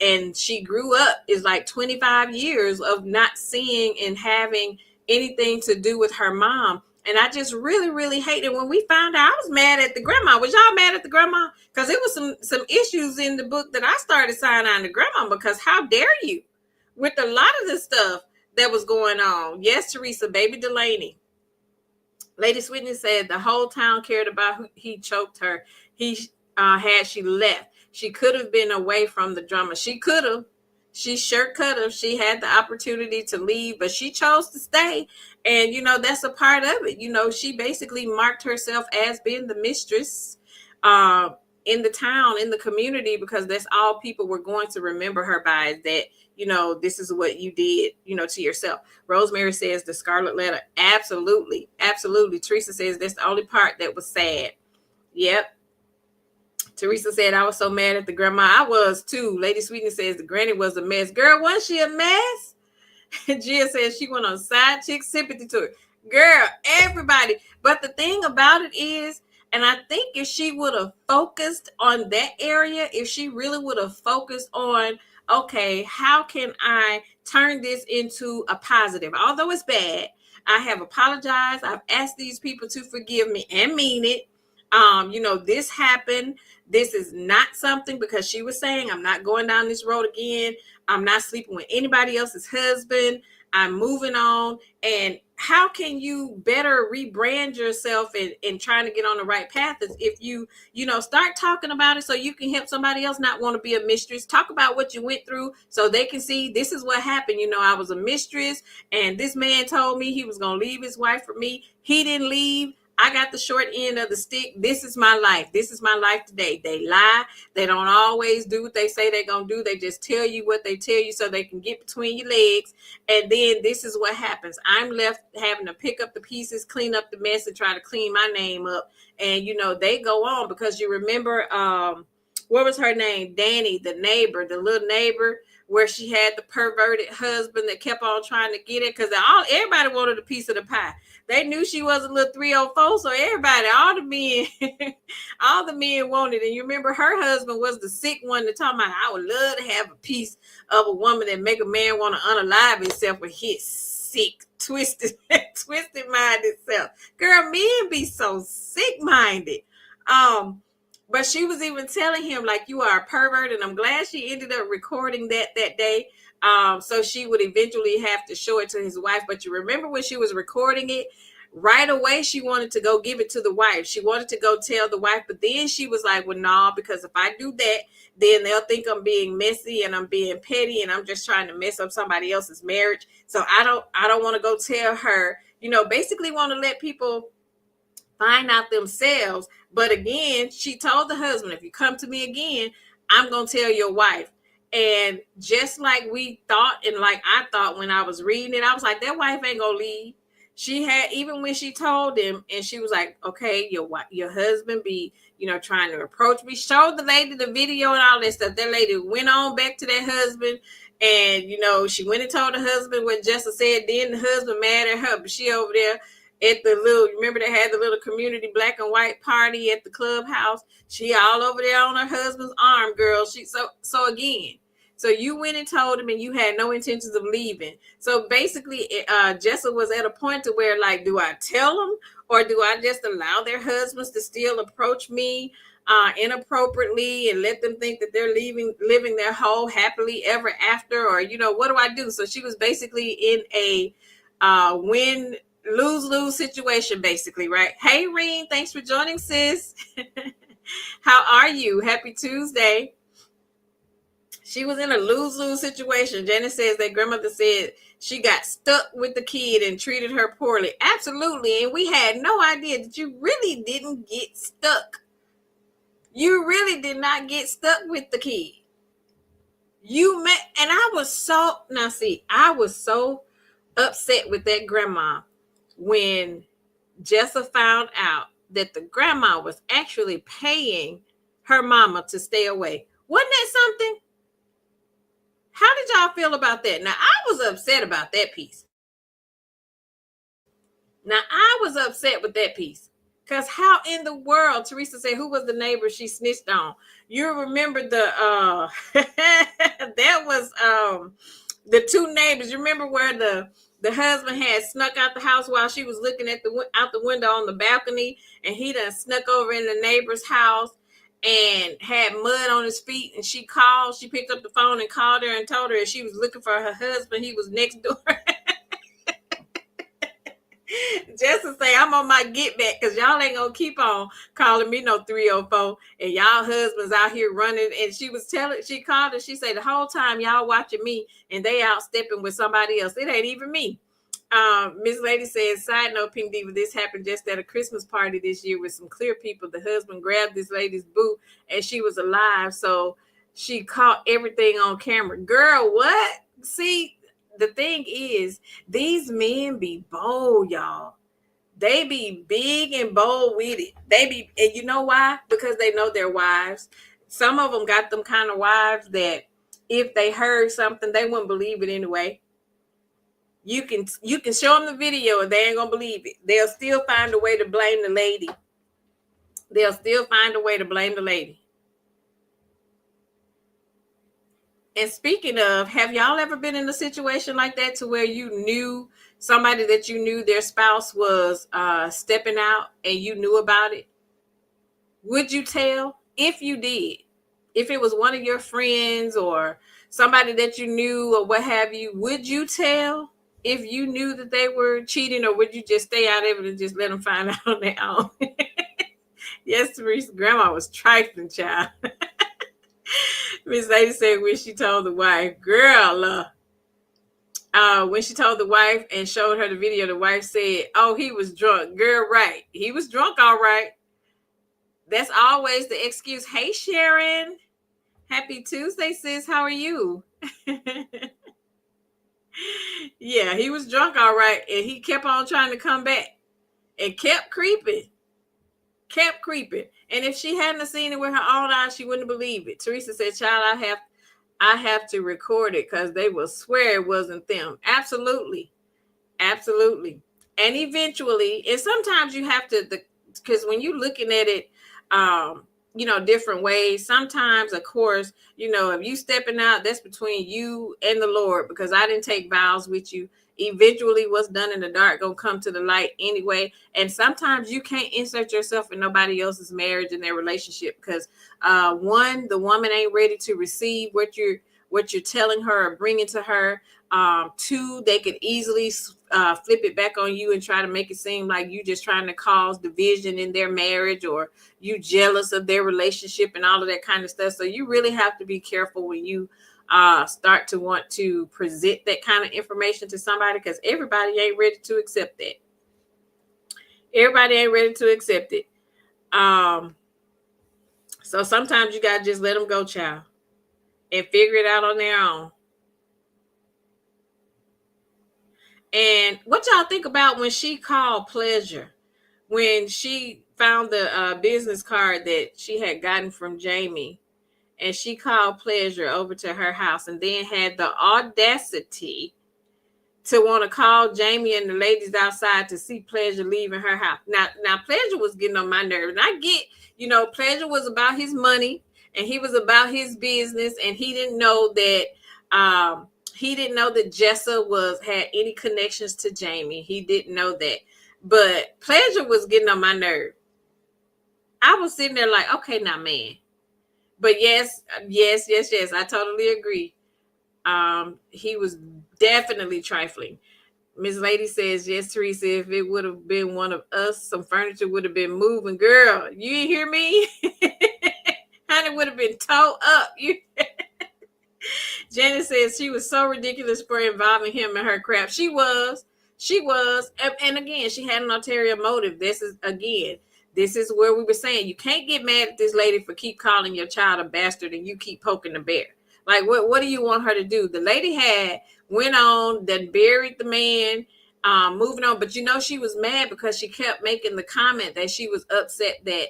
And she grew up, is like 25 years of not seeing and having anything to do with her mom. And I just really, really hated when we found out. I was mad at the grandma. Was y'all mad at the grandma? Because it was some issues in the book that I started signing on the grandma, because how dare you with a lot of the stuff that was going on. Yes, Teresa, baby Delaney. Lady Sweetness said the whole town cared about who he choked her. He had she left. She could have been away from the drama. She could have. She sure could have. She had the opportunity to leave, but she chose to stay. And, that's a part of it. She basically marked herself as being the mistress uh, in the town, in the community, because that's all people were going to remember her by, is that, this is what you did, to yourself. Rosemary says the Scarlet Letter. Absolutely. Absolutely. Teresa says that's the only part that was sad. Yep. Teresa said, I was so mad at the grandma. I was too. Lady Sweetness says the granny was a mess. Girl, wasn't she a mess? Gia says she went on side chick sympathy tour. Girl, everybody. But the thing about it is, and I think if she would have focused on that area, if she really would have focused on, okay, how can I turn this into a positive? Although it's bad, I have apologized. I've asked these people to forgive me and mean it. This happened. This is not something, because she was saying, I'm not going down this road again. I'm not sleeping with anybody else's husband. I'm moving on. And how can you better rebrand yourself and trying to get on the right path is if you, start talking about it so you can help somebody else not want to be a mistress. Talk about what you went through so they can see this is what happened. I was a mistress and this man told me he was going to leave his wife for me. He didn't leave. I got the short end of the stick. This is my life. This is my life today. They lie. They don't always do what they say they're going to do. They just tell you what they tell you so they can get between your legs. And then this is what happens. I'm left having to pick up the pieces, clean up the mess, and try to clean my name up. And, they go on, because you remember, what was her name? Danny, the neighbor, the little neighbor, where she had the perverted husband that kept on trying to get it, because everybody wanted a piece of the pie. They knew she was a little 304, so everybody, all the men, all the men wanted. And you remember her husband was the sick one that talking about, I would love to have a piece of a woman that make a man want to unalive himself with his sick, twisted minded self. Girl, men be so sick-minded. But she was even telling him, like, you are a pervert, and I'm glad she ended up recording that day. So she would eventually have to show it to his wife. But you remember when she was recording it, right away she wanted to go give it to the wife. She wanted to go tell the wife, but then she was like, well, no, because if I do that, then they'll think I'm being messy and I'm being petty and I'm just trying to mess up somebody else's marriage. So I don't want to go tell her, basically want to let people find out themselves. But again, she told the husband, if you come to me again, I'm going to tell your wife. And just like we thought, and like I thought when I was reading it, I was like, that wife ain't going to leave. She had, even when she told him, and she was like, okay, your husband be, trying to approach me. Showed the lady the video and all that stuff. That lady went on back to that husband. And, she went and told the husband what Jessa said. Then the husband mad at her, but she over there at the little, remember they had the little community black and white party at the clubhouse. She all over there on her husband's arm, girl. So again, so you went and told him and you had no intentions of leaving. So basically, Jessa was at a point to where, like, do I tell them or do I just allow their husbands to still approach me inappropriately and let them think that they're living their whole happily ever after? Or, what do I do? So she was basically in a lose-lose situation, basically, right? Hey, Reen, thanks for joining, sis. How are you? Happy Tuesday. She was in a lose-lose situation. Janice says that grandmother said she got stuck with the kid and treated her poorly. Absolutely. And we had no idea that you really didn't get stuck. You really did not get stuck with the kid. And I was so upset with that grandma when Jessa found out that the grandma was actually paying her mama to stay away. Wasn't that something? How did y'all feel about that? Now, I was upset about that piece. Now, I was upset with that piece. Because how in the world, Teresa said, who was the neighbor she snitched on? You remember that was the two neighbors. You remember where the husband had snuck out the house while she was looking at out the window on the balcony, and he done snuck over in the neighbor's house and had mud on his feet, and she picked up the phone and called her and told her she was looking for her husband. He was next door. Jessa say I'm on my get back because y'all ain't gonna keep on calling me no 304 and y'all husbands out here running. And she called her, she said the whole time y'all watching me and they out stepping with somebody else. It ain't even me. Miss Lady says, side note, Pink Diva, this happened just at a Christmas party this year with some clear people. The husband grabbed this lady's boot and she was alive, so she caught everything on camera. Girl, what? See, the thing is, these men be bold, y'all. They be big and bold with it. And you know why? Because they know their wives. Some of them got them kind of wives that if they heard something, they wouldn't believe it anyway. You can show them the video and they ain't gonna believe it. They'll still find a way to blame the lady. And speaking of, have y'all ever been in a situation like that to where you knew somebody that you knew their spouse was stepping out and you knew about it? Would you tell? If you did, if it was one of your friends or somebody that you knew or what have you, would you tell if you knew that they were cheating, or would you just stay out of it and just let them find out on their own? Yes, Teresa's grandma was trifling, child. Miss Lady said when she told the wife, girl, when she told the wife and showed her the video, the wife said, oh, he was drunk. Girl, right. He was drunk, all right. That's always the excuse. Hey, Sharon. Happy Tuesday, sis. How are you? Yeah, he was drunk, all right. And he kept on trying to come back and kept creeping. And if she hadn't seen it with her own eyes, she wouldn't believe it. Teresa said, child, I have to record it because they will swear it wasn't them. Absolutely. And eventually, and sometimes you have to, because when you're looking at it, different ways, sometimes, of course, if you stepping out, that's between you and the Lord, because I didn't take vows with you. Eventually what's done in the dark gonna come to the light anyway. And sometimes you can't insert yourself in nobody else's marriage and their relationship, because the woman ain't ready to receive what you're telling her or bringing to her. Two, they could easily flip it back on you and try to make it seem like you just trying to cause division in their marriage, or you jealous of their relationship and all of that kind of stuff. So you really have to be careful when you start to want to present that kind of information to somebody, because everybody ain't ready to accept that. So sometimes you gotta just let them go, child, and figure it out on their own. And what y'all think about when she called Pleasure, when she found the business card that she had gotten from Jamie, and she called Pleasure over to her house and then had the audacity to want to call Jamie and the ladies outside to see Pleasure leaving her house. Now Pleasure was getting on my nerves. And I get, Pleasure was about his money and he was about his business, and he didn't know that Jessa had any connections to Jamie. He didn't know that. But Pleasure was getting on my nerve. I was sitting there like, okay, now, man. But yes, I totally agree. He was definitely trifling. Miss Lady says, yes, Teresa, if it would have been one of us, some furniture would have been moving. Girl, you didn't hear me? Honey, would have been towed up. Janet says she was so ridiculous for involving him in her crap. She was. And again, she had an ulterior motive. This is where we were saying you can't get mad at this lady for keep calling your child a bastard and you keep poking the bear. Like, what do you want her to do? The lady went on, then buried the man, moving on. But she was mad because she kept making the comment that she was upset that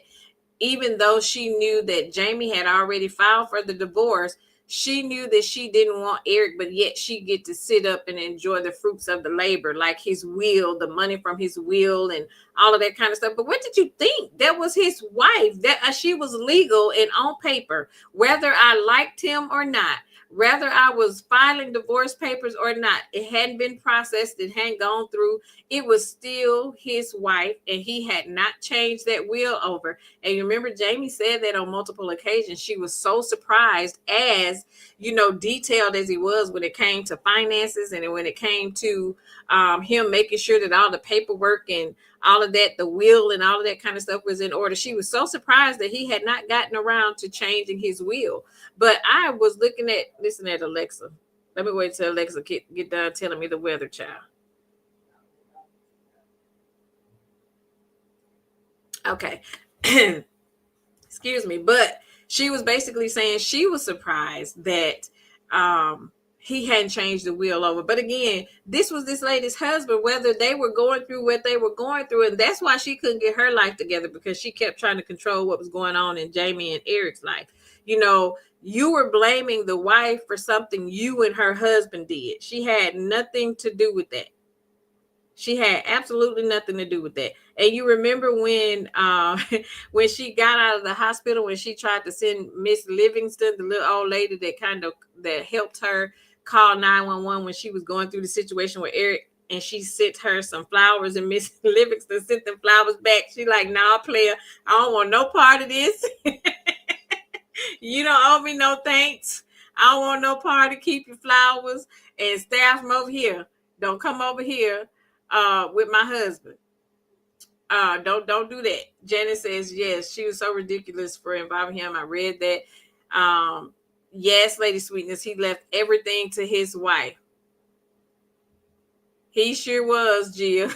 even though she knew that Jamie had already filed for the divorce, she knew that she didn't want Eric, but yet she get to sit up and enjoy the fruits of the labor, like his will, the money from his will, and all of that kind of stuff. But what did you think? That was his wife. That she was legal and on paper, whether I liked him or not, whether I was filing divorce papers or not. It hadn't been processed. It hadn't gone through. It was still his wife, and he had not changed that will over. And you remember Jamie said that on multiple occasions. She was so surprised, as detailed as he was when it came to finances, and when it came to him making sure that all the paperwork and all of that, the will and all of that kind of stuff was in order. She was so surprised that he had not gotten around to changing his will. But I was listen at Alexa. Let me wait till Alexa get done telling me the weather, child. Okay. Excuse me. But she was basically saying she was surprised that he hadn't changed the will over. But again, this was this lady's husband, whether they were going through what they were going through. And that's why she couldn't get her life together, because she kept trying to control what was going on in Jamie and Eric's life. You were blaming the wife for something you and her husband did. She had nothing to do with that. She had absolutely nothing to do with that. And you remember when when she got out of the hospital, when she tried to send Miss Livingston, the little old lady that helped her call 911 when she was going through the situation with Eric, and she sent her some flowers, and Miss Livingston sent them flowers back. She like, "Nah, player, I don't want no part of this. You don't owe me no thanks. I don't want no part to keep your flowers, and staff from over here. Don't come over here with my husband. Don't do that." Janet says yes. She was so ridiculous for involving him. I read that. Yes, Lady Sweetness, he left everything to his wife. He sure was, Jill.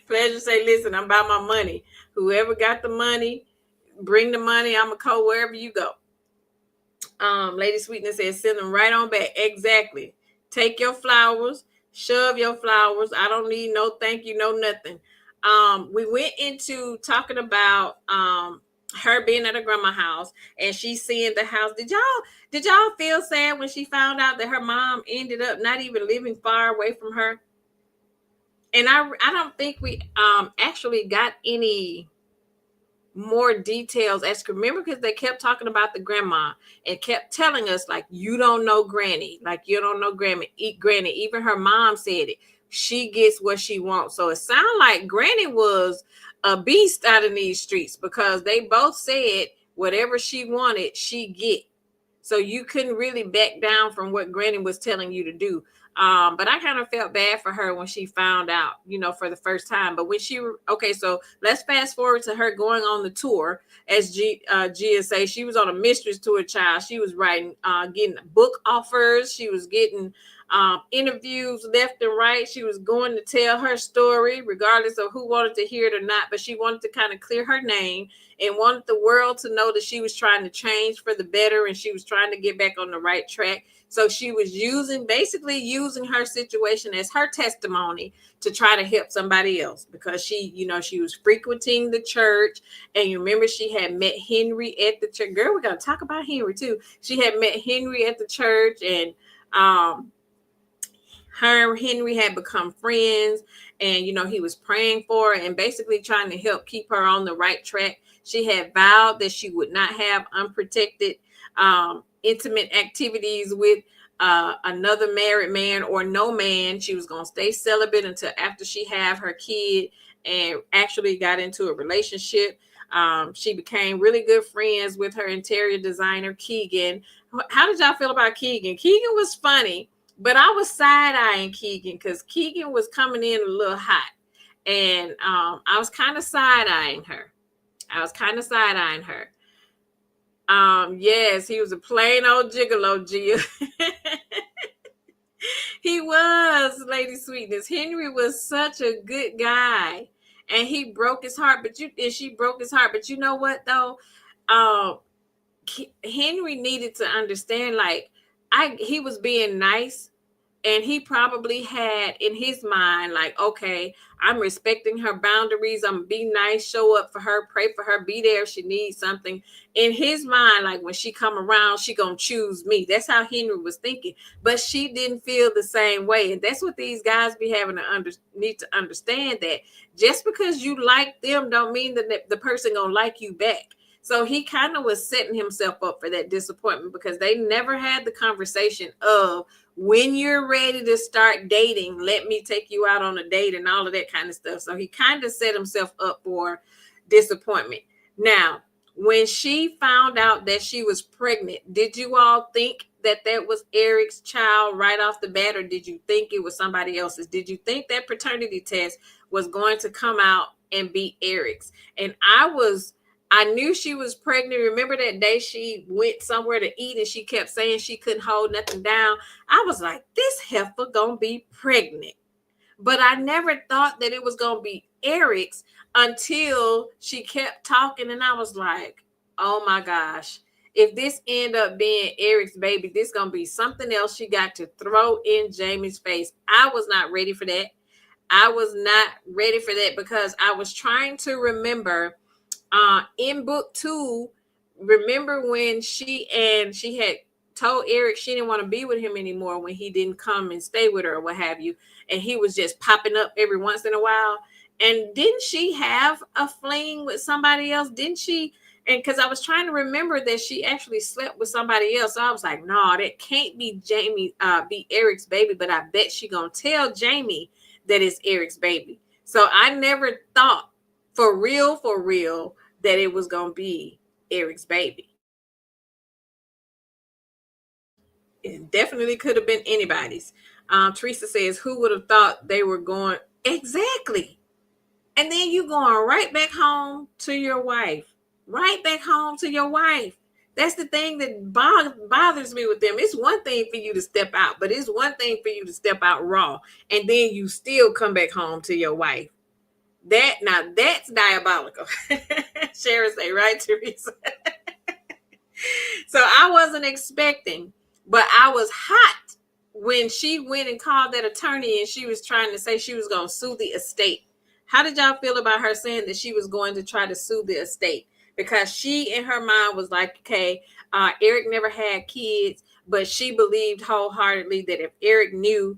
Pleasure say, listen, I'm about my money. Whoever got the money, bring the money. I'm a co wherever you go. Lady Sweetness says, send them right on back. Exactly. Take your flowers, shove your flowers. I don't need no thank you, no nothing. We went into talking about her being at her grandma's house, and she's seeing the house. Did y'all feel sad when she found out that her mom ended up not even living far away from her? And I don't think we actually got any more details, as remember, because they kept talking about the grandma and kept telling us, like, you don't know granny, like you don't know granny. Even her mom said it. She gets what she wants. So it sounded like granny was a beast out in these streets, because they both said whatever she wanted, she get. So you couldn't really back down from what granny was telling you to do. But I kind of felt bad for her when she found out, for the first time. But when so let's fast forward to her going on the tour. As Gia say, she was on a mistress tour, child. She was writing, getting book offers. She was getting interviews left and right. She was going to tell her story, regardless of who wanted to hear it or not. But she wanted to kind of clear her name and wanted the world to know that she was trying to change for the better, and she was trying to get back on the right track. So she was basically using her situation as her testimony to try to help somebody else, because she was frequenting the church. And you remember she had met Henry at the church. Girl, we're going to talk about Henry too. She had met Henry at the church, and her and Henry had become friends, and he was praying for her and basically trying to help keep her on the right track. She had vowed that she would not have unprotected intimate activities with another married man or no man. She was going to stay celibate until after she had her kid, and actually got into a relationship. She became really good friends with her interior designer, Keegan. How did y'all feel about Keegan? Keegan was funny, but I was side-eyeing Keegan because Keegan was coming in a little hot. And I was kind of side-eyeing her. Yes, he was a plain old gigolo, Gia. He was, Lady Sweetness. Henry was such a good guy, and he broke his heart. She broke his heart. But you know what though? Henry needed to understand, like, he was being nice, And he probably had in his mind, like, okay, I'm respecting her boundaries. I'm gonna be nice, show up for her, pray for her, be there if she needs something. In his mind, like when she come around, she gonna choose me. That's how Henry was thinking. But she didn't feel the same way. And that's what these guys be having to need to understand, that just because you like them don't mean that the person gonna like you back. So he kind of was setting himself up for that disappointment, because they never had the conversation of, when you're ready to start dating, let me take you out on a date and all of that kind of stuff. So he kind of set himself up for disappointment. Now, when she found out that she was pregnant, did you all think that that was Eric's child right off the bat, or did you think it was somebody else's? Did you think that paternity test was going to come out and be Eric's? And I knew she was pregnant. Remember that day she went somewhere to eat and she kept saying she couldn't hold nothing down? I was like, this heifer gonna be pregnant. But I never thought that it was gonna be Eric's until she kept talking, and I was like, oh my gosh. If this end up being Eric's baby, this gonna be something else she got to throw in Jamie's face. I was not ready for that. I was not ready for that, because I was trying to remember in book 2, remember when she had told Eric she didn't want to be with him anymore when he didn't come and stay with her or what have you, and he was just popping up every once in a while. And didn't she have a fling with somebody else? Didn't she? And because I was trying to remember that she actually slept with somebody else, so I was like, no, that can't be Jamie, be Eric's baby. But I bet she gonna tell Jamie that it's Eric's baby. So I never thought for real, that it was going to be Eric's baby. It definitely could have been anybody's. Teresa says, who would have thought they were going? Exactly. And then you going right back home to your wife. Right back home to your wife. That's the thing that bothers me with them. It's one thing for you to step out, but it's one thing for you to step out raw, and then you still come back home to your wife. That's diabolical. Sharon say, right, Teresa? So I wasn't expecting, but I was hot when she went and called that attorney and she was trying to say she was going to sue the estate. How did y'all feel about her saying that she was going to try to sue the estate? Because she in her mind was like, okay, Eric never had kids, but she believed wholeheartedly that if Eric knew,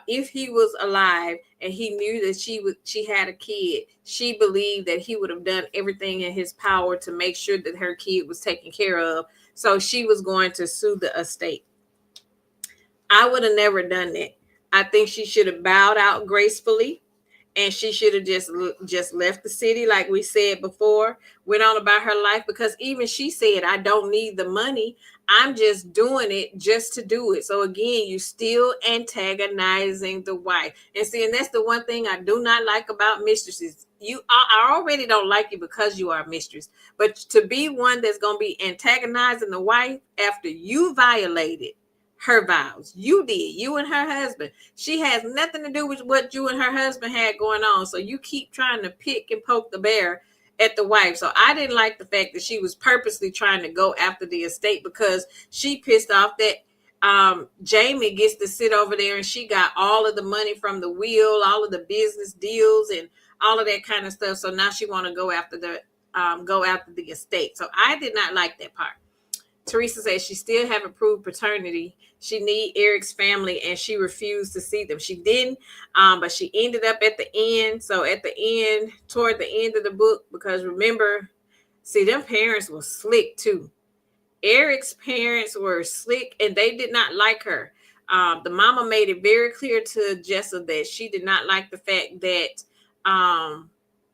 if he was alive and he knew that she had a kid, she believed that he would have done everything in his power to make sure that her kid was taken care of. So she was going to sue the estate. I would have never done that. I think she should have bowed out gracefully, and she should have just left the city, like we said before, went on about her life, because even she said, I don't need the money. I'm just doing it just to do it. So again, you still antagonizing the wife. And see, and that's the one thing I do not like about mistresses. I already don't like you because you are a mistress, but to be one that's going to be antagonizing the wife after you violated her vows. You and her husband. She has nothing to do with what you and her husband had going on. So you keep trying to pick and poke the bear at the wife. So I didn't like the fact that she was purposely trying to go after the estate, because she pissed off that Jamie gets to sit over there and she got all of the money from the will, all of the business deals and all of that kind of stuff. So now she want to go after the estate. So I did not like that part. Teresa says she still haven't proved paternity. She need Eric's family and she refused to see them. She didn't, but she ended up at the end. So at the end, toward the end of the book, because remember, see, them parents were slick too. Eric's parents were slick and they did not like her. The mama made it very clear to Jessa that she did not like the fact that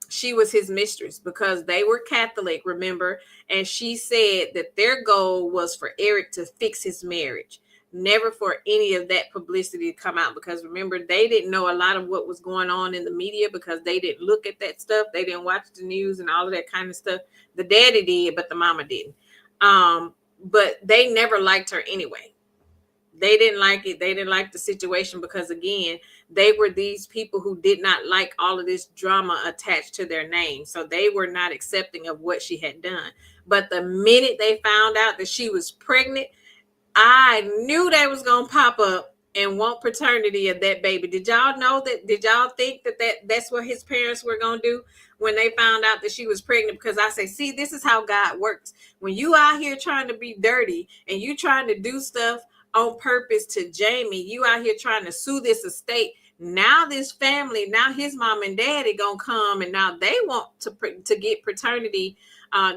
she was his mistress, because they were Catholic, remember? And she said that their goal was for Eric to fix his marriage, never for any of that publicity to come out, because remember, they didn't know a lot of what was going on in the media because they didn't look at that stuff. They didn't watch the news and all of that kind of stuff. The daddy did, but the mama didn't. But they never liked her anyway. They didn't like it. They didn't like the situation because, again, they were these people who did not like all of this drama attached to their name. So they were not accepting of what she had done. But the minute they found out that she was pregnant, I knew they was going to pop up and want paternity of that baby. Did y'all know that? Did y'all think that's what his parents were going to do when they found out that she was pregnant? Because I say, see, this is how God works. When you out here trying to be dirty and you trying to do stuff on purpose to Jamie, you out here trying to sue this estate. Now this family, now his mom and daddy gonna come, and now they want to get paternity,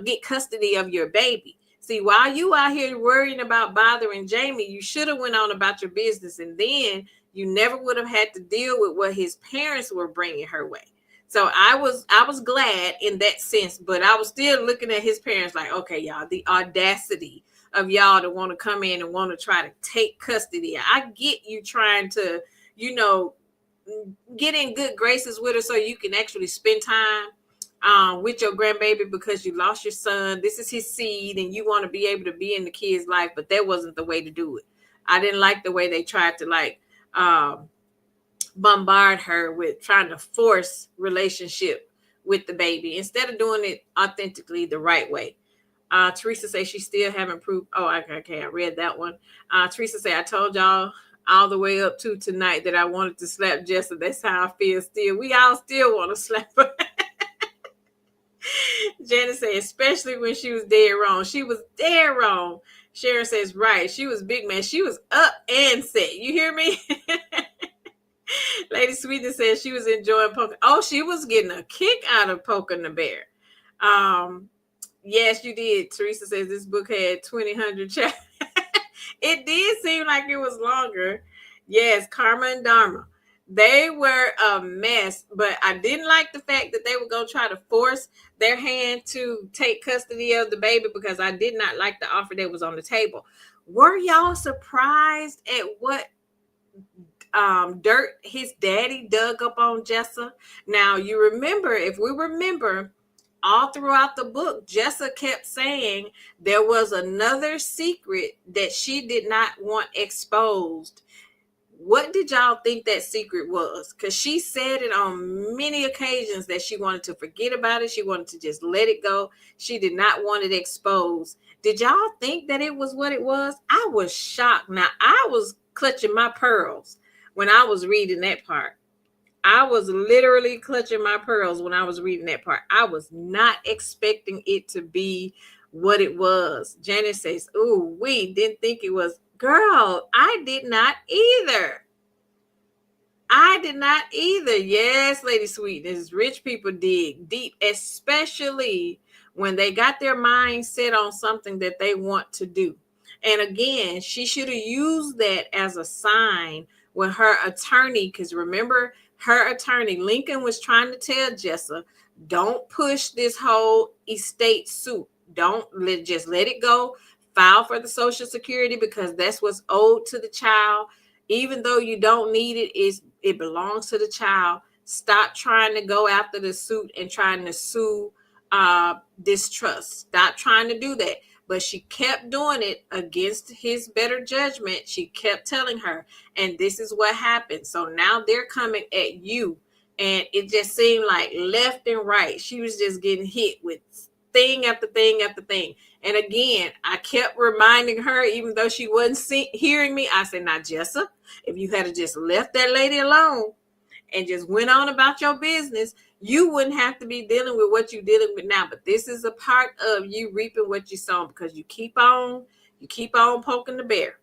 get custody of your baby. See, while you out here worrying about bothering Jamie, you should have went on about your business, and then you never would have had to deal with what his parents were bringing her way. So I was glad in that sense, but I was still looking at his parents like, okay, y'all, the audacity of y'all to want to come in and want to try to take custody. I get you trying to, you know, get in good graces with her so you can actually spend time with your grandbaby because you lost your son. This is his seed and you want to be able to be in the kid's life, but that wasn't the way to do it. I didn't like the way they tried to bombard her with trying to force relationship with the baby instead of doing it authentically the right way. Teresa says she still haven't proved. Oh, okay, I read that one. Teresa said, I told y'all all the way up to tonight that I wanted to slap Jessa. That's how I feel still. We all still want to slap her. Janice said, especially when she was dead wrong. She was dead wrong. Sharon says, right. She was big, man. She was up and set. You hear me? Lady Sweetness says she was enjoying poking. Oh, she was getting a kick out of poking the bear. Yes, you did. Teresa says this book had 2,000 chapters. It did seem like it was longer. Yes, Karma and Dharma. They were a mess, but I didn't like the fact that they were going to try to force their hand to take custody of the baby because I did not like the offer that was on the table. Were y'all surprised at what dirt his daddy dug up on Jessa? Now, you remember, if we remember, all throughout the book, Jessa kept saying there was another secret that she did not want exposed. What did y'all think that secret was? Because she said it on many occasions that she wanted to forget about it. She wanted to just let it go. She did not want it exposed. Did y'all think that it was what it was? I was shocked. Now, I was clutching my pearls when I was reading that part. I was literally clutching my pearls when I was reading that part. I was not expecting it to be what it was. Janice says, ooh, we didn't think it was. Girl, I did not either. I did not either. Yes, Lady Sweetness. Rich people dig deep, especially when they got their mind set on something that they want to do. And again, she should have used that as a sign when her attorney, because remember, her attorney, Lincoln, was trying to tell Jessa, don't push this whole estate suit. Just let it go. File for the Social Security because that's what's owed to the child. Even though you don't need it, it belongs to the child. Stop trying to go after the suit and trying to sue this trust. Stop trying to do that. But she kept doing it against his better judgment. She kept telling her, and this is what happened. So now they're coming at you. And it just seemed like left and right. She was just getting hit with thing after thing after thing. And again, I kept reminding her, even though she wasn't hearing me, I said, now, Jessa, if you had just left that lady alone and just went on about your business, you wouldn't have to be dealing with what you're dealing with now. But this is a part of you reaping what you sow because you keep on poking the bear.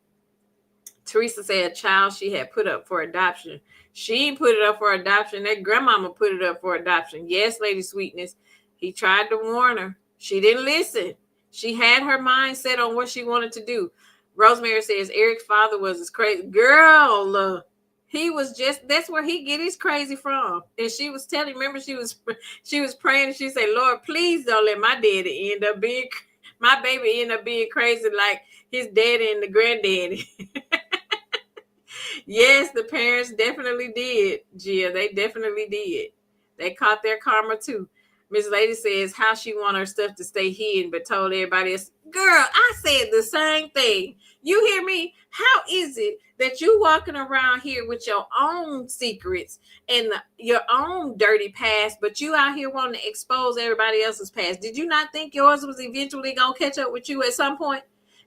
Teresa said a child she had put up for adoption. She ain't put it up for adoption. That grandmama put it up for adoption. Yes, Lady Sweetness. He tried to warn her. She didn't listen. She had her mind set on what she wanted to do. Rosemary says Eric's father was as crazy. Girl, he was just, that's where he get his crazy from. And she was telling, remember she was praying and she said, Lord, please don't let my daddy end up being, my baby end up being crazy like his daddy and the granddaddy. Yes, the parents definitely did, Gia. They definitely did. They caught their karma too. Miss Lady says how she want her stuff to stay hidden, but told everybody else, girl, I said the same thing. You hear me? How is it that you walking around here with your own secrets and your own dirty past, but you out here wanting to expose everybody else's past? Did you not think yours was eventually going to catch up with you at some point?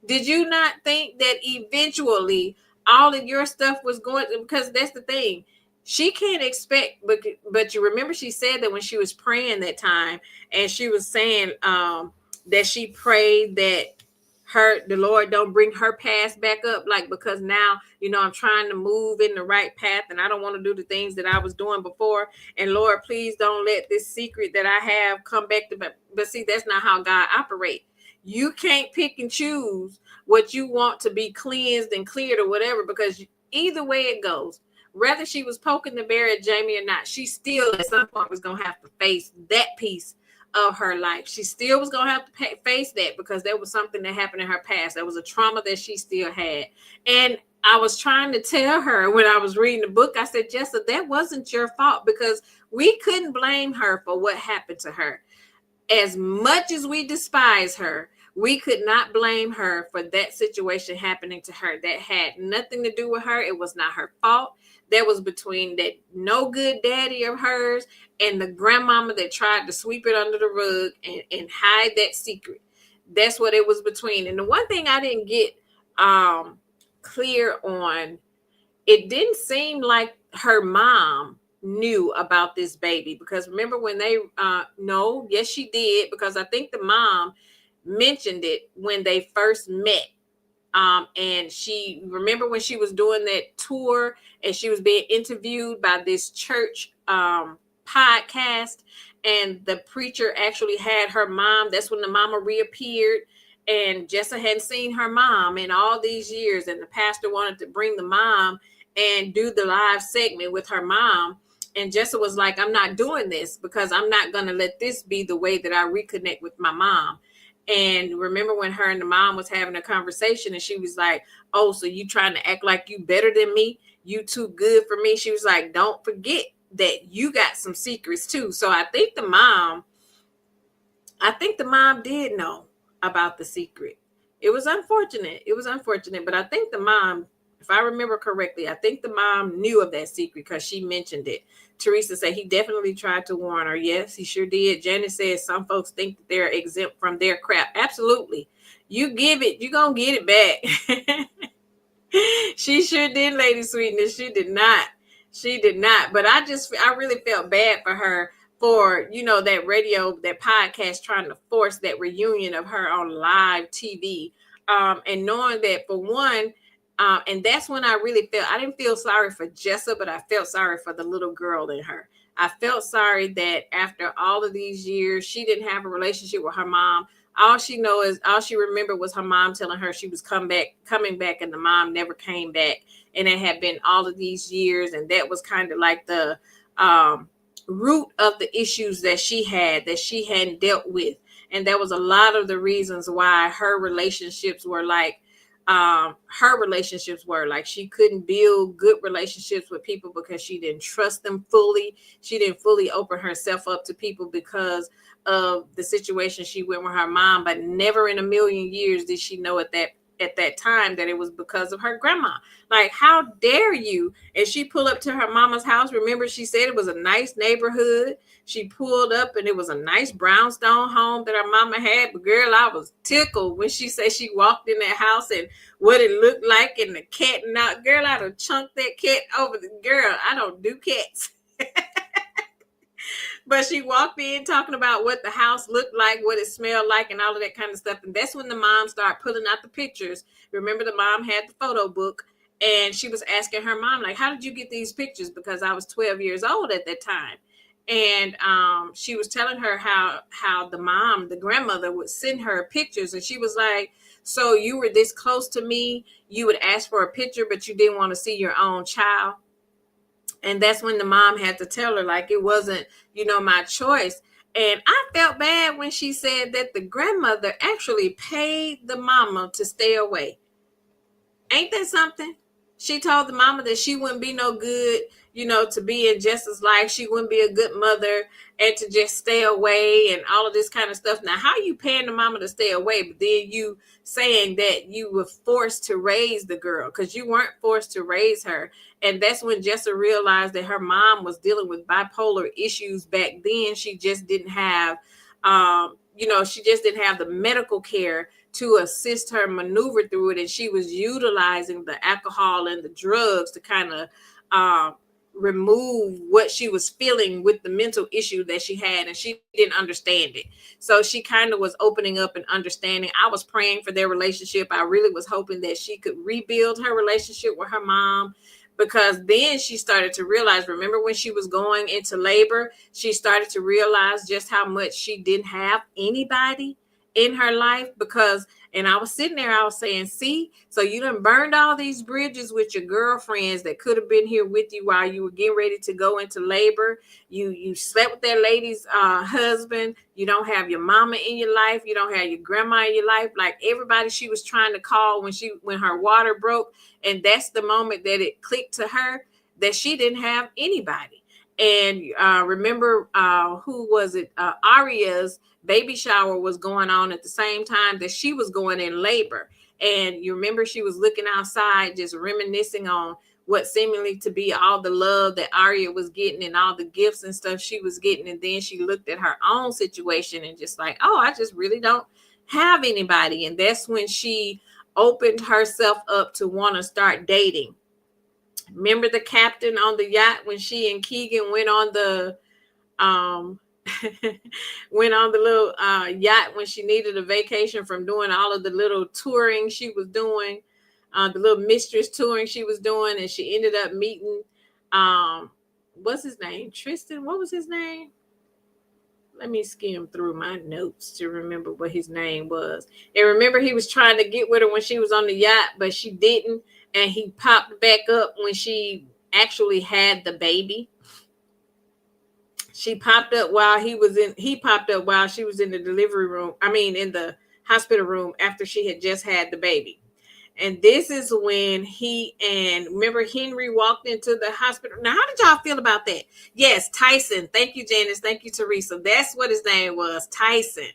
Did you not think that eventually all of your stuff was going, because that's the thing. She can't expect, but you remember she said that when she was praying that time, and she was saying that she prayed that the Lord don't bring her past back up, like, because now, I'm trying to move in the right path, and I don't want to do the things that I was doing before. And Lord, please don't let this secret that I have come back to me. But see, that's not how God operates. You can't pick and choose what you want to be cleansed and cleared or whatever, because either way it goes, whether she was poking the bear at Jamie or not, she still at some point was going to have to face that piece of her life. She still was going to have to face that, because there was something that happened in her past. There was a trauma that she still had. And I was trying to tell her when I was reading the book, I said, Jessa, that wasn't your fault, because we couldn't blame her for what happened to her. As much as we despise her, we could not blame her for that situation happening to her. That had nothing to do with her. It was not her fault. That was between that no good daddy of hers and the grandmama that tried to sweep it under the rug and hide that secret. That's what it was between. And the one thing I didn't get clear on, it didn't seem like her mom knew about this baby, because remember when they no, yes she did, because I think the mom mentioned it when they first met. And she, remember when she was doing that tour and she was being interviewed by this church podcast, and the preacher actually had her mom. That's when the mama reappeared, and Jessa hadn't seen her mom in all these years, and the pastor wanted to bring the mom and do the live segment with her mom. And Jessa was like, I'm not doing this, because I'm not going to let this be the way that I reconnect with my mom. And remember when her and the mom was having a conversation, and she was like, oh, so you trying to act like you better than me? You too good for me? She was like, don't forget that you got some secrets too. So I think the mom did know about the secret. It was unfortunate. But I think the mom, if I remember correctly, I think the mom knew of that secret because she mentioned it. Teresa said he definitely tried to warn her. Yes, he sure did. Janice says some folks think that they're exempt from their crap. Absolutely. You give it, you're going to get it back. She sure did, Lady Sweetness. She did not. But I really felt bad for her for, that radio, that podcast trying to force that reunion of her on live TV. And knowing that, for one, and that's when I really I didn't feel sorry for Jessa, but I felt sorry for the little girl in her. I felt sorry that after all of these years, she didn't have a relationship with her mom. All she remembered was her mom telling her she was coming back, and the mom never came back. And it had been all of these years, and that was kind of like the root of the issues that she hadn't dealt with. And that was a lot of the reasons why her relationships were like she couldn't build good relationships with people because she didn't trust them fully. She didn't fully open herself up to people because of the situation she went with her mom, but never in a million years did she know at that time that it was because of her grandma. Like, how dare you? And she pulled up to her mama's house. Remember, she said it was a nice neighborhood. She pulled up and it was a nice brownstone home that her mama had. But girl, I was tickled when she said she walked in that house and what it looked like, and the cat and out. Girl, I'd have chunked that cat over the girl. I don't do cats. But she walked in talking about what the house looked like, what it smelled like, and all of that kind of stuff. And that's when the mom started pulling out the pictures. Remember, the mom had the photo book, and she was asking her mom, like, how did you get these pictures? Because I was 12 years old at that time. And she was telling her how the grandmother would send her pictures. And she was like, so you were this close to me, you would ask for a picture, but you didn't want to see your own child. And that's when the mom had to tell her, like, it wasn't, my choice. And I felt bad when she said that the grandmother actually paid the mama to stay away. Ain't that something? She told the mama that she wouldn't be no good, to be in Jessa's life. She wouldn't be a good mother, and to just stay away and all of this kind of stuff. Now, how you paying the mama to stay away, but then you saying that you were forced to raise the girl? Because you weren't forced to raise her. And that's when Jessa realized that her mom was dealing with bipolar issues back then. She just didn't have she just didn't have the medical care to assist her maneuver through it, and she was utilizing the alcohol and the drugs to kind of remove what she was feeling with the mental issue that she had, and she didn't understand it. So she kind of was opening up and understanding. I was praying for their relationship. I really was hoping that she could rebuild her relationship with her mom, because then she started to realize, remember when she was going into labor, she started to realize just how much she didn't have anybody in her life. And I was sitting there, I was saying, see, so you done burned all these bridges with your girlfriends that could have been here with you while you were getting ready to go into labor. You slept with that lady's husband. You don't have your mama in your life. You don't have your grandma in your life. Like everybody she was trying to call when her water broke. And that's the moment that it clicked to her that she didn't have anybody. And remember, who was it? Aria's baby shower was going on at the same time that she was going in labor. And you remember she was looking outside, just reminiscing on what seemingly to be all the love that Aria was getting and all the gifts and stuff she was getting. And then she looked at her own situation and just like, oh, I just really don't have anybody. And that's when she opened herself up to want to start dating. Remember the captain on the yacht when she and Keegan went on the went on the little yacht when she needed a vacation from doing all of the little touring she was doing, the little mistress touring she was doing, and she ended up meeting what's his name? Tristan. What was his name? Let me skim through my notes to remember what his name was. And remember, he was trying to get with her when she was on the yacht, but she didn't. And he popped back up when she actually had the baby. He popped up while she was in the delivery room. I mean, in the hospital room after she had just had the baby. And this is when remember Henry walked into the hospital. Now, how did y'all feel about that? Yes, Tyson. Thank you, Janice. Thank you, Teresa. That's what his name was, Tyson.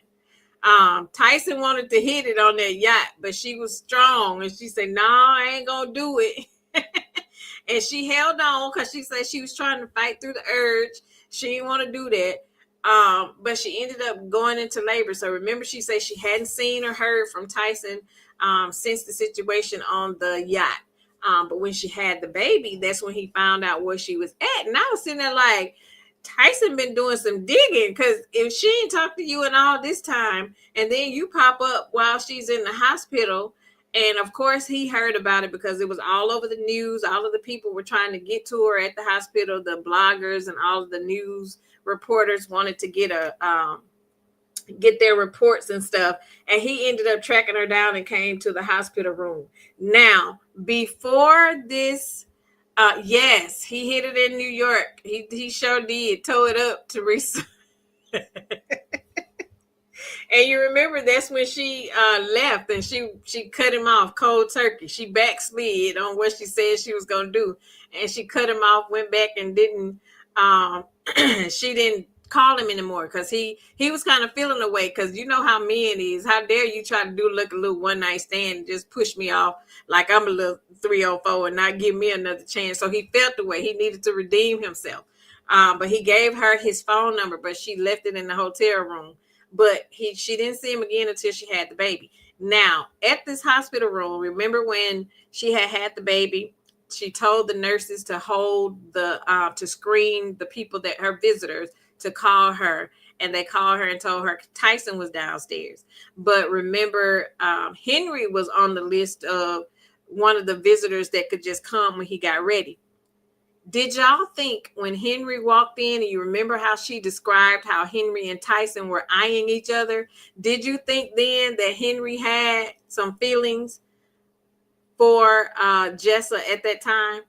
Tyson wanted to hit it on that yacht, but she was strong. And she said, no, I ain't going to do it. And she held on because she said she was trying to fight through the urge. She didn't want to do that. But she ended up going into labor. So remember, she said she hadn't seen or heard from Tyson since the situation on the yacht. But when she had the baby, that's when he found out where she was at. And I was sitting there like, Tyson been doing some digging, because if she ain't talked to you in all this time, and then you pop up while she's in the hospital, and of course he heard about it because it was all over the news. All of the people were trying to get to her at the hospital. The bloggers and all of the news reporters wanted to get their reports and stuff. And he ended up tracking her down and came to the hospital room. Now, before this, yes, he hit it in New York. He sure did. Tow it up, Teresa. And you remember that's when she left, and she cut him off cold turkey. She backslid on what she said she was going to do. And she cut him off, went back and didn't, she didn't call him anymore, because he was kind of feeling away, because you know how men is. How dare you try to do like a little one night stand and just push me off like I'm a little 304 and not give me another chance. So he felt the way he needed to redeem himself. But he gave her his phone number, but she left it in the hotel room. But she didn't see him again until she had the baby. Now, at this hospital room, remember when she had the baby, she told the nurses to hold to screen the people, that her visitors, to call her. And they called her and told her Tyson was downstairs. But remember, Henry was on the list of one of the visitors that could just come when he got ready. Did y'all think when Henry walked in, and you remember how she described how Henry and Tyson were eyeing each other? Did you think then that Henry had some feelings for Jessa at that time?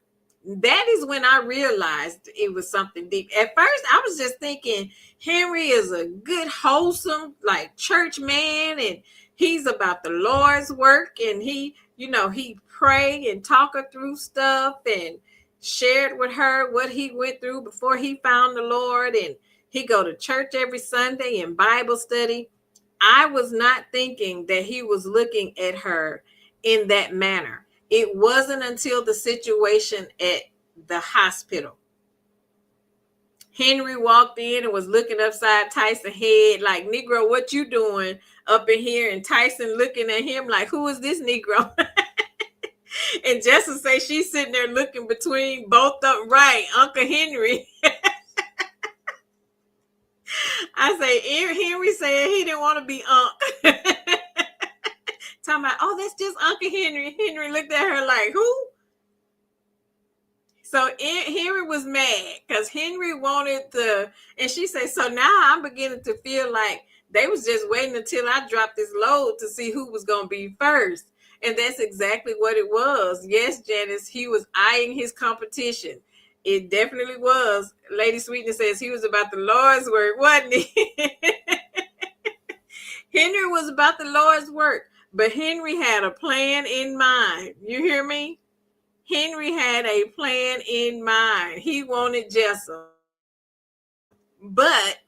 That is when I realized it was something deep. At first, I was just thinking Henry is a good, wholesome, like church man, and he's about the Lord's work, and he pray and talk her through stuff and shared with her what he went through before he found the Lord, and he go to church every Sunday and Bible study. I was not thinking that he was looking at her in that manner. It wasn't until the situation at the hospital. Henry walked in and was looking upside Tyson's head like, Negro, what you doing up in here? And Tyson looking at him like, who is this Negro? And Jessa say she's sitting there looking between both of them. Right, Uncle Henry. I say, Henry said he didn't want to be Unc. Talking about, oh, that's just Uncle Henry. Henry looked at her like, who? So Henry was mad because Henry wanted and she said, so now I'm beginning to feel like they was just waiting until I dropped this load to see who was going to be first. And that's exactly what it was. Yes, Janice, he was eyeing his competition. It definitely was. Lady Sweetness says he was about the Lord's work, wasn't he? Henry was about the Lord's work, but Henry had a plan in mind. You hear me? Henry had a plan in mind. He wanted Jessa. But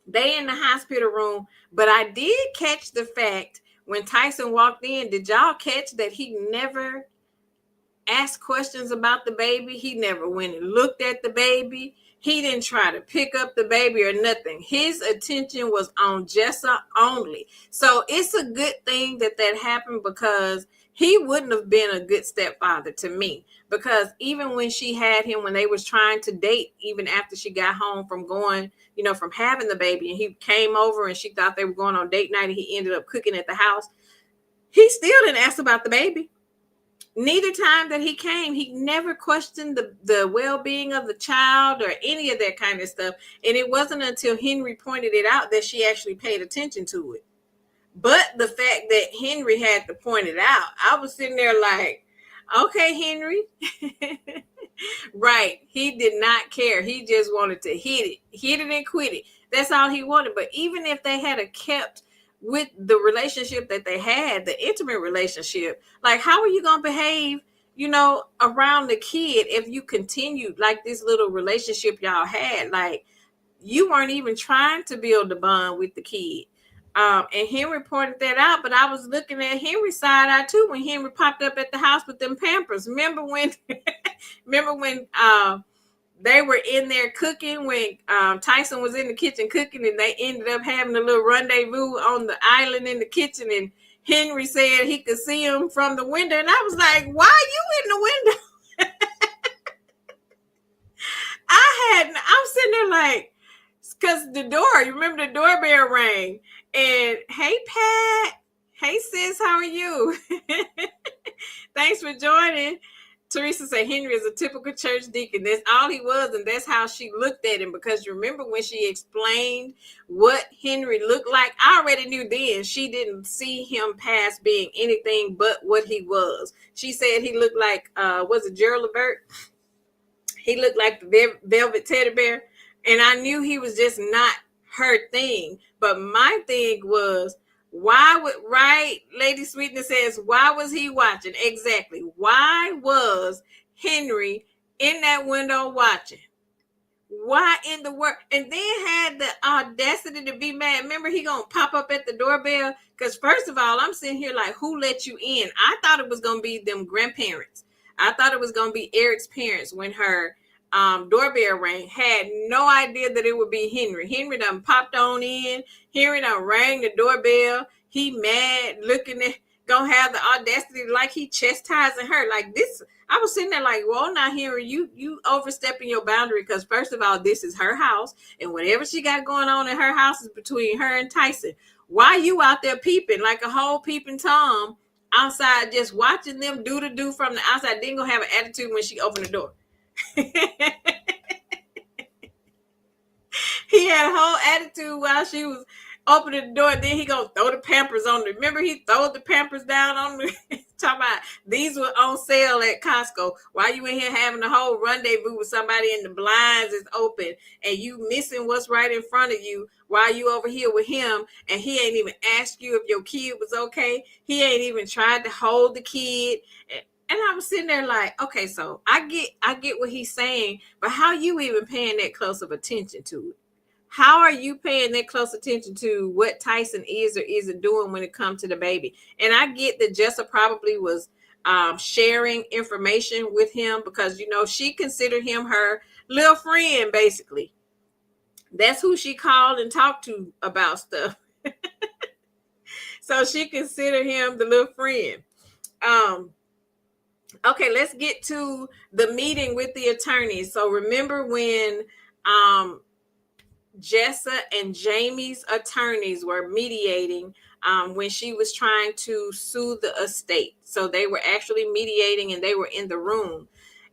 they in the hospital room. But I did catch the fact when Tyson walked in, did y'all catch that he never asked questions about the baby? He never went and looked at the baby. He didn't try to pick up the baby or nothing. His attention was on Jessa only. So it's a good thing that happened, because he wouldn't have been a good stepfather to me. Because even when she had him, when they was trying to date, even after she got home from going, from having the baby, and he came over and she thought they were going on date night and he ended up cooking at the house, he still didn't ask about the baby. Neither time that he came, he never questioned the well-being of the child or any of that kind of stuff. And it wasn't until Henry pointed it out that she actually paid attention to it. But the fact that Henry had to point it out, I was sitting there like, okay, Henry. Right. He did not care. He just wanted to hit it and quit it. That's all he wanted. But even if they had kept with the relationship that they had, the intimate relationship, like, how are you going to behave, around the kid if you continued like this little relationship y'all had? Like, you weren't even trying to build a bond with the kid. And Henry pointed that out, but I was looking at Henry's side eye too when Henry popped up at the house with them Pampers. Remember when they were in there cooking, when Tyson was in the kitchen cooking, and they ended up having a little rendezvous on the island in the kitchen, and Henry said he could see him from the window, and I was like, why are you in the window? I'm sitting there like, because the door, you remember the doorbell rang, and hey, Pat, hey, sis, how are you? Thanks for joining. Teresa said Henry is a typical church deacon. That's all he was, and that's how she looked at him. Because you remember when she explained what Henry looked like, I already knew then she didn't see him past being anything but what he was. She said he looked like, was it Gerald Levert? He looked like the velvet teddy bear. And I knew he was just not her thing. But my thing was, right? Lady Sweetness says, why was he watching? Exactly. Why was Henry in that window watching? Why in the world? And then had the audacity to be mad. Remember, he gonna pop up at the doorbell? Because first of all, I'm sitting here like, who let you in? I thought it was gonna be them grandparents. I thought it was gonna be Eric's parents when her doorbell rang. Had no idea that it would be Henry. Henry done popped on in. Henry done rang the doorbell. He mad, looking at, gonna have the audacity like he chastising her like this. I was sitting there like, well, now Henry, you overstepping your boundary, because first of all, this is her house, and whatever she got going on in her house is between her and Tyson. Why you out there peeping like a whole peeping Tom outside, just watching them do from the outside? Then gonna have an attitude when she opened the door. He had a whole attitude while she was opening the door. Then he gonna throw the Pampers on her. Remember, he threw the Pampers down on me. Talking about these were on sale at Costco. Why you in here having a whole rendezvous with somebody and the blinds is open and you missing what's right in front of you while you over here with him, and he ain't even asked you if your kid was okay. He ain't even tried to hold the kid. And I was sitting there like, okay, so I get what he's saying, but how you even paying that close of attention to it? How are you paying that close attention to what Tyson is or isn't doing when it comes to the baby? And I get that Jessa probably was sharing information with him because, she considered him her little friend, basically. That's who she called and talked to about stuff. So she considered him the little friend. Um, okay, let's get to the meeting with the attorneys. So remember when um Jessa and Jamie's attorneys were mediating when she was trying to sue the estate. So they were actually mediating and they were in the room.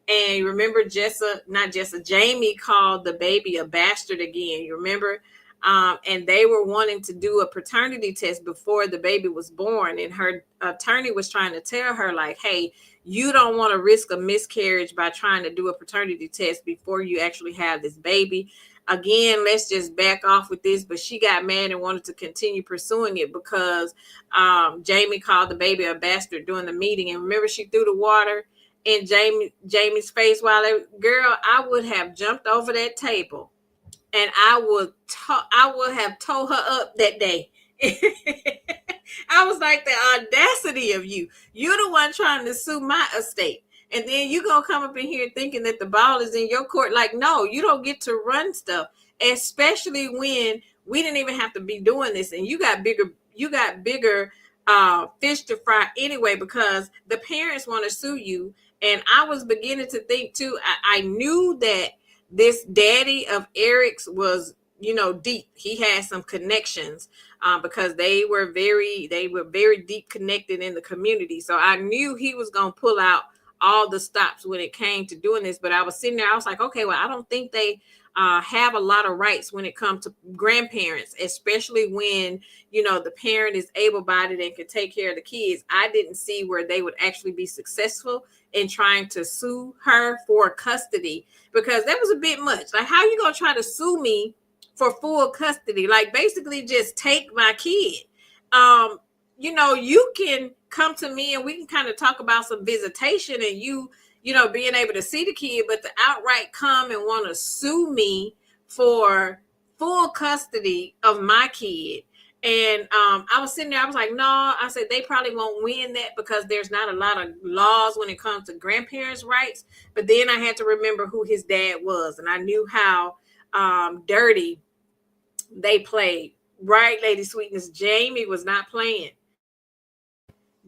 And you remember Jamie called the baby a bastard again. You remember? And they were wanting to do a paternity test before the baby was born. And her attorney was trying to tell her, like, hey, you don't want to risk a miscarriage by trying to do a paternity test before you actually have this baby. Again, let's just back off with this. But she got mad and wanted to continue pursuing it because Jamie called the baby a bastard during the meeting. And remember, she threw the water in Jamie's face while girl, I would have jumped over that table and I would have tore her up that day. I was like, the audacity of you. You're the one trying to sue my estate. And then you gonna come up in here thinking that the ball is in your court. Like, no, you don't get to run stuff, especially when we didn't even have to be doing this. And you got bigger fish to fry anyway, because the parents want to sue you. And I was beginning to think too, I knew that this daddy of Eric's was, deep. He had some connections because they were very deep connected in the community. So I knew he was going to pull out all the stops when it came to doing this. But I was sitting there, I was like, okay, well, I don't think they have a lot of rights when it comes to grandparents, especially when, the parent is able-bodied and can take care of the kids. I didn't see where they would actually be successful in trying to sue her for custody, because that was a bit much. Like, how you going to try to sue me for full custody? Like, basically just take my kid. You can come to me and we can kind of talk about some visitation and being able to see the kid, but to outright come and want to sue me for full custody of my kid. And I was sitting there, I was like, no, I said, they probably won't win that because there's not a lot of laws when it comes to grandparents' rights. But then I had to remember who his dad was, and I knew how dirty they played. Right, Lady Sweetness? Jamie was not playing.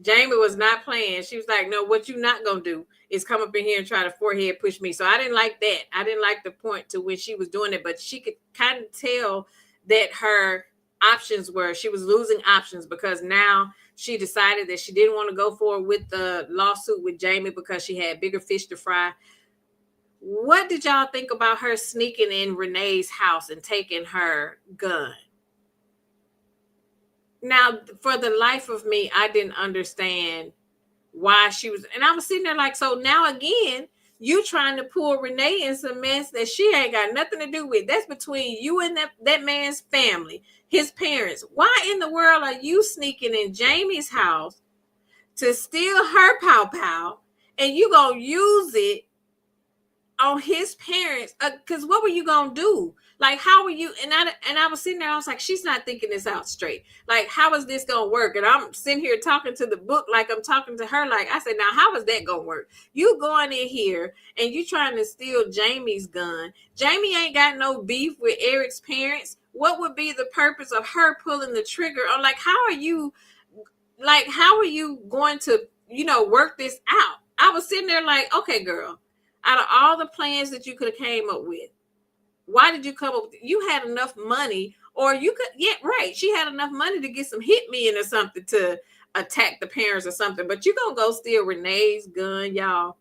Jamie was not playing. She was like, no, what you not going to do is come up in here and try to forehead push me. So I didn't like that. I didn't like the point to when she was doing it, but she could kind of tell that her options were, she was losing options, because now she decided that she didn't want to go forward with the lawsuit with Jamie because she had bigger fish to fry. What did y'all think about her sneaking in Renee's house and taking her gun? Now, for the life of me, I didn't understand why she was, and I was sitting there like, so now again, you trying to pull Renee in some mess that she ain't got nothing to do with. That's between you and that man's family, his parents. Why in the world are you sneaking in Jamie's house to steal her pow, and you gonna use it on his parents? Because what were you gonna do? Like, how were you? And I was sitting there, I was like, she's not thinking this out straight. Like, how is this gonna work? And I'm sitting here talking to the book like I'm talking to her. Like, I said, now how is that gonna work? You going in here and you trying to steal Jamie's gun. Jamie ain't got no beef with Eric's parents. What would be the purpose of her pulling the trigger on? Like, how are you going to work this out? I was sitting there like, okay, girl, out of all the plans that you could have came up with, why did you come up with it? You had enough money, or you could, yeah, right, she had enough money to get some hitmen or something to attack the parents or something, but you gonna go steal Renee's gun, y'all.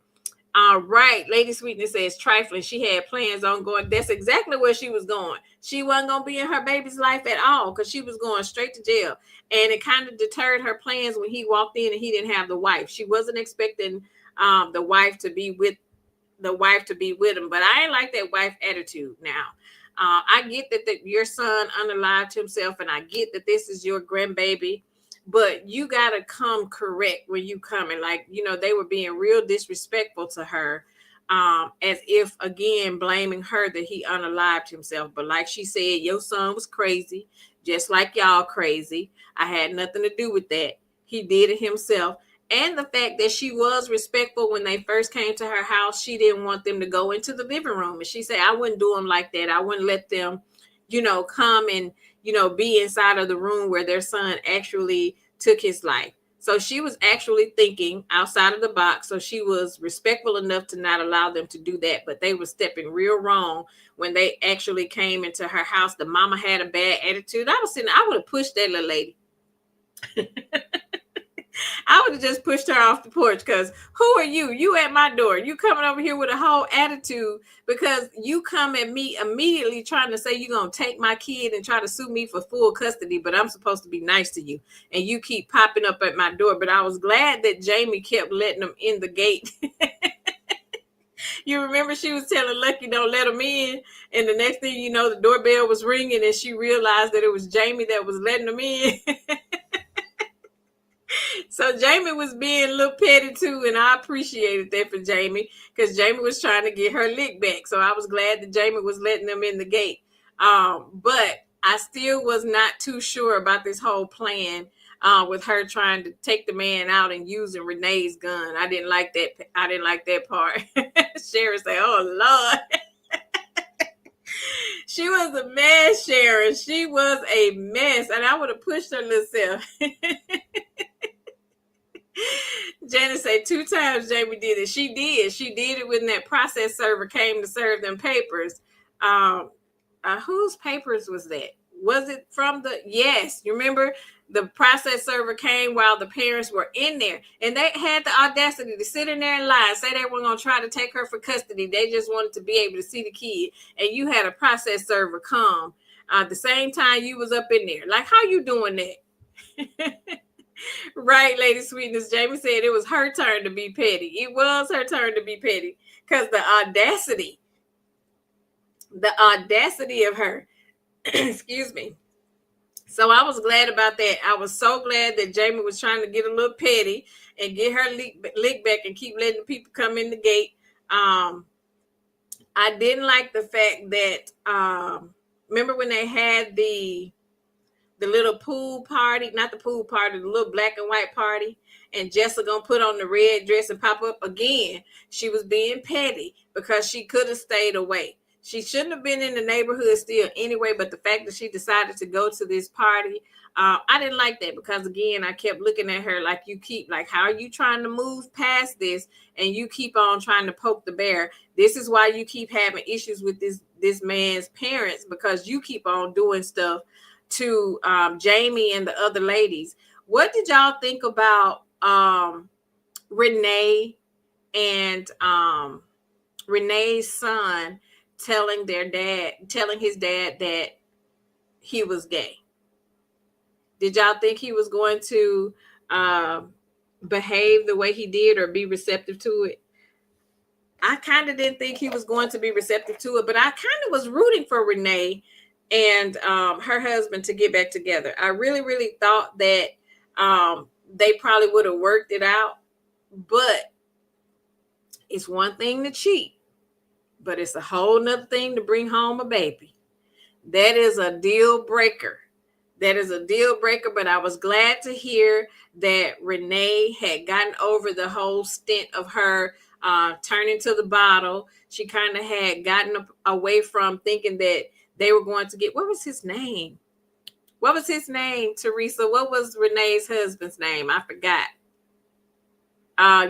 All right, Lady Sweetness says trifling. She had plans on going. That's exactly where she was going. She wasn't gonna be in her baby's life at all because she was going straight to jail. And it kind of deterred her plans when he walked in and he didn't have the wife. She wasn't expecting the wife to be with him, but I ain't like that wife attitude. Now, I get that your son unalived himself, and I get that this is your grandbaby, but you gotta come correct when you come. And like, they were being real disrespectful to her, as if again blaming her that he unalived himself. But like she said, your son was crazy, just like y'all crazy. I had nothing to do with that. He did it himself. And the fact that she was respectful when they first came to her house. She didn't want them to go into the living room. And she said, I wouldn't do them like that. I wouldn't let them, come and, be inside of the room where their son actually took his life. So she was actually thinking outside of the box. So she was respectful enough to not allow them to do that. But they were stepping real wrong when they actually came into her house. The mama had a bad attitude. I would have pushed that little lady. I would have just pushed her off the porch, because who are you? You at my door. You coming over here with a whole attitude because you come at me immediately trying to say you're going to take my kid and try to sue me for full custody, but I'm supposed to be nice to you. And you keep popping up at my door. But I was glad that Jamie kept letting them in the gate. You remember she was telling Lucky don't let them in. And the next thing you know, the doorbell was ringing and she realized that it was Jamie that was letting them in. So Jamie was being a little petty too, and I appreciated that for Jamie, because Jamie was trying to get her lick back. So I was glad that Jamie was letting them in the gate. But I still was not too sure about this whole plan with her trying to take the man out and using Renee's gun. I didn't like that. I didn't like that part. Sharon said, "Oh Lord." She was a mess, Sharon. She was a mess, and I would have pushed her little self. Janice said 2 times Jamie did it. She did. She did it when that process server came to serve them papers. Whose papers was that? Was it from the... Yes, you remember the process server came while the parents were in there, and they had the audacity to sit in there and lie and say they were going to try to take her for custody. They just wanted to be able to see the kid, and you had a process server come the same time you was up in there. Like, how you doing that? Right, Lady Sweetness. Jamie said it was her turn to be petty. It was her turn to be petty, because the audacity of her. Excuse me. So I was glad about that. I was so glad that Jamie was trying to get a little petty and get her lick back and keep letting people come in the gate. I didn't like the fact that, remember when they had the little pool party, not the pool party, the little black and white party, and Jessa gonna put on the red dress and pop up again. She was being petty because she could have stayed away. She shouldn't have been in the neighborhood still anyway, but the fact that she decided to go to this party, I didn't like that, because again, I kept looking at her like, how are you trying to move past this and you keep on trying to poke the bear? This is why you keep having issues with this man's parents, because you keep on doing stuff to Jamie and the other ladies. What did y'all think about Renee and Renee's son telling his dad that he was gay? Did y'all think he was going to behave the way he did or be receptive to it? I kind of didn't think he was going to be receptive to it, but I kind of was rooting for Renee and her husband to get back together. I really, really thought that they probably would have worked it out. But it's one thing to cheat, but it's a whole nother thing to bring home a baby. That is a deal breaker. That is a deal breaker. But I was glad to hear that Renee had gotten over the whole stint of her turning to the bottle. She kind of had gotten away from thinking that they were going to get... What was his name? What was his name, Teresa? What was Renee's husband's name? I forgot.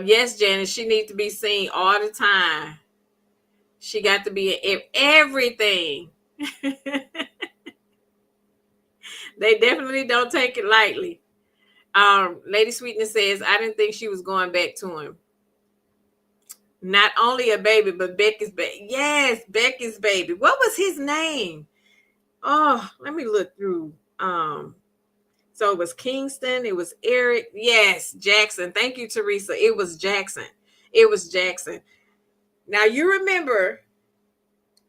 Yes, Janice, she needs to be seen all the time. She got to be in everything. They definitely don't take it lightly. Lady Sweetness says, I didn't think she was going back to him. Not only a baby, but Becky's baby. Yes, Becky's baby. What was his name? Oh, let me look through. So it was Kingston. It was Eric. Yes, Jackson. Thank you, Teresa. It was Jackson. It was Jackson. Now, you remember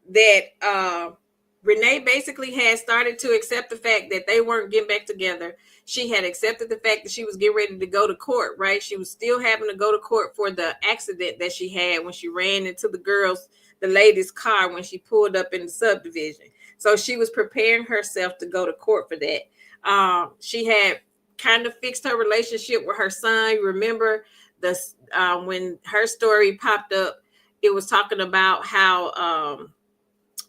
that Renee basically had started to accept the fact that they weren't getting back together. She had accepted the fact that she was getting ready to go to court, right? She was still having to go to court for the accident that she had when she ran into the lady's car when she pulled up in the subdivision. So she was preparing herself to go to court for that. She had kind of fixed her relationship with her son. You remember the when her story popped up, it was talking about how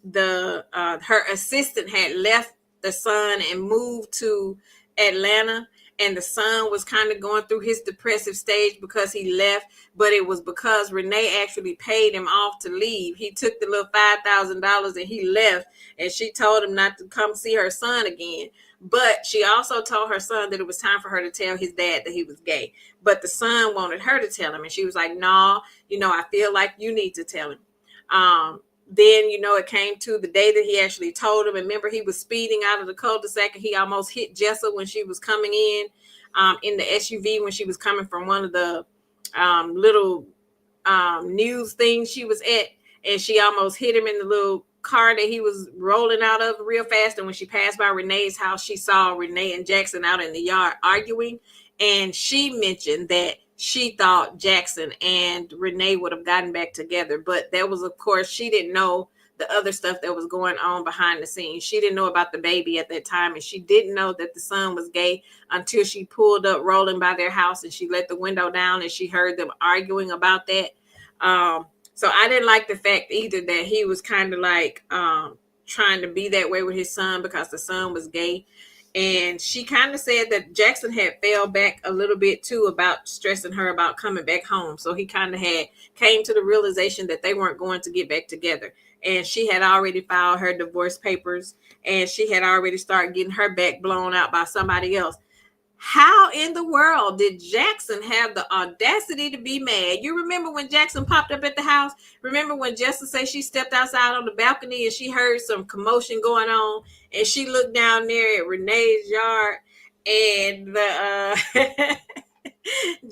the her assistant had left the son and moved to Atlanta, and the son was kind of going through his depressive stage because he left, but it was because Renee actually paid him off to leave. He took the little $5,000 and he left, and she told him not to come see her son again. But she also told her son that it was time for her to tell his dad that he was gay. But the son wanted her to tell him, and she was like, "No, I feel like you need to tell him." Then, it came to the day that he actually told him. And remember, he was speeding out of the cul-de-sac and he almost hit Jessa when she was coming in the SUV when she was coming from one of the little news things she was at. And she almost hit him in the little car that he was rolling out of real fast. And when she passed by Renee's house, she saw Renee and Jackson out in the yard arguing. And she mentioned that she thought Jackson and Renee would have gotten back together. But that was, of course, she didn't know the other stuff that was going on behind the scenes. She didn't know about the baby at that time. And she didn't know that the son was gay until she pulled up rolling by their house and she let the window down and she heard them arguing about that. So I didn't like the fact either that he was kind of like trying to be that way with his son because the son was gay. And she kind of said that Jackson had fell back a little bit too about stressing her about coming back home. So he kind of had came to the realization that they weren't going to get back together. And she had already filed her divorce papers and she had already started getting her back blown out by somebody else. How in the world did Jackson have the audacity to be mad? You remember when Jackson popped up at the house? Remember when Jessa said she stepped outside on the balcony and she heard some commotion going on and she looked down there at Renee's yard and the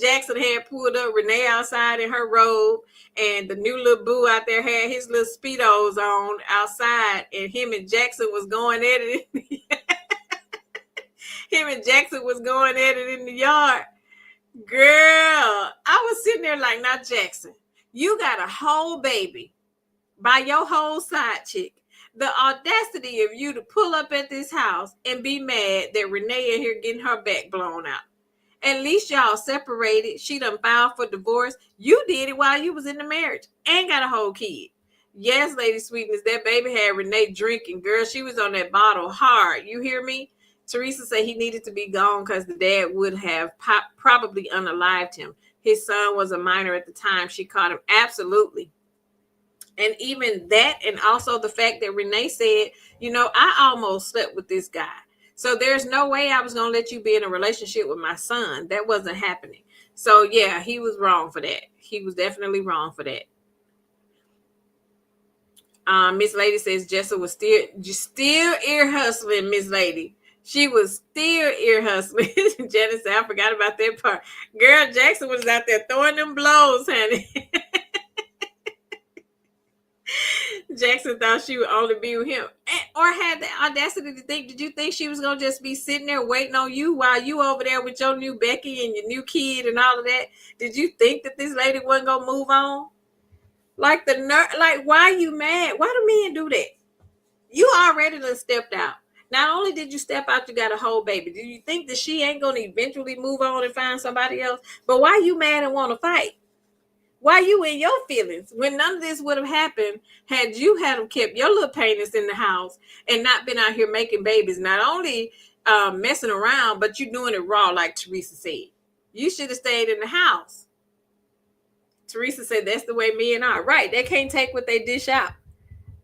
Jackson had pulled up Renee outside in her robe and the new little boo out there had his little Speedos on outside and him and Jackson was going at it. Him and Jackson was going at it in the yard. Girl, I was sitting there like, now Jackson, you got a whole baby by your whole side chick. The audacity of you to pull up at this house and be mad that Renee in here getting her back blown out. At least y'all separated. She done filed for divorce. You did it while you was in the marriage and got a whole kid. Yes, Lady Sweetness, that baby had Renee drinking. Girl, she was on that bottle hard. You hear me? Teresa said he needed to be gone because the dad would have probably unalived him. His son was a minor at the time. She caught him. Absolutely. And even that, and also the fact that Renee said, I almost slept with this guy. So there's no way I was going to let you be in a relationship with my son. That wasn't happening. So yeah, he was wrong for that. He was definitely wrong for that. Miss Lady says Jessa was still ear hustling, Miss Lady. She was still ear hustling. Janice said, I forgot about that part. Girl, Jackson was out there throwing them blows, honey. Jackson thought she would only be with him. Or had the audacity to think, did you think she was going to just be sitting there waiting on you while you over there with your new Becky and your new kid and all of that? Did you think that this lady wasn't going to move on? Like why are you mad? Why do men do that? You already done stepped out. Not only did you step out, you got a whole baby. Do you think that she ain't going to eventually move on and find somebody else? But why you mad and want to fight? Why you in your feelings? When none of this would have happened had you had kept your little penis in the house and not been out here making babies. Not only messing around, but you doing it raw like Teresa said. You should have stayed in the house. Teresa said that's the way men are. Right. They can't take what they dish out.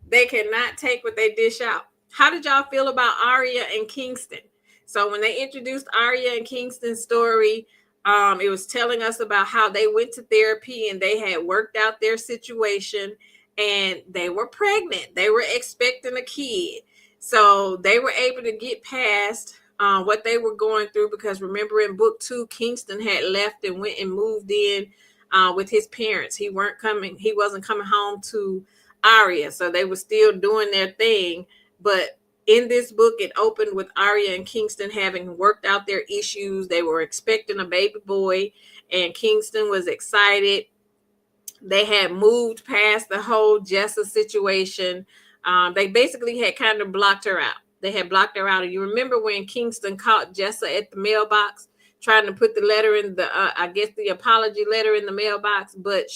They cannot take what they dish out. How did y'all feel about Aria and Kingston? So when they introduced Aria and Kingston's story, it was telling us about how they went to therapy and they had worked out their situation and they were pregnant. They were expecting a kid. So they were able to get past what they were going through because remember in book 2, Kingston had left and went and moved in with his parents. He wasn't coming home to Aria. So they were still doing their thing. But in this book, it opened with Aria and Kingston having worked out their issues. They were expecting a baby boy, and Kingston was excited. They had moved past the whole Jessa situation. They basically had kind of blocked her out. They had blocked her out. And you remember when Kingston caught Jessa at the mailbox trying to put the letter in the, I guess the apology letter in the mailbox, but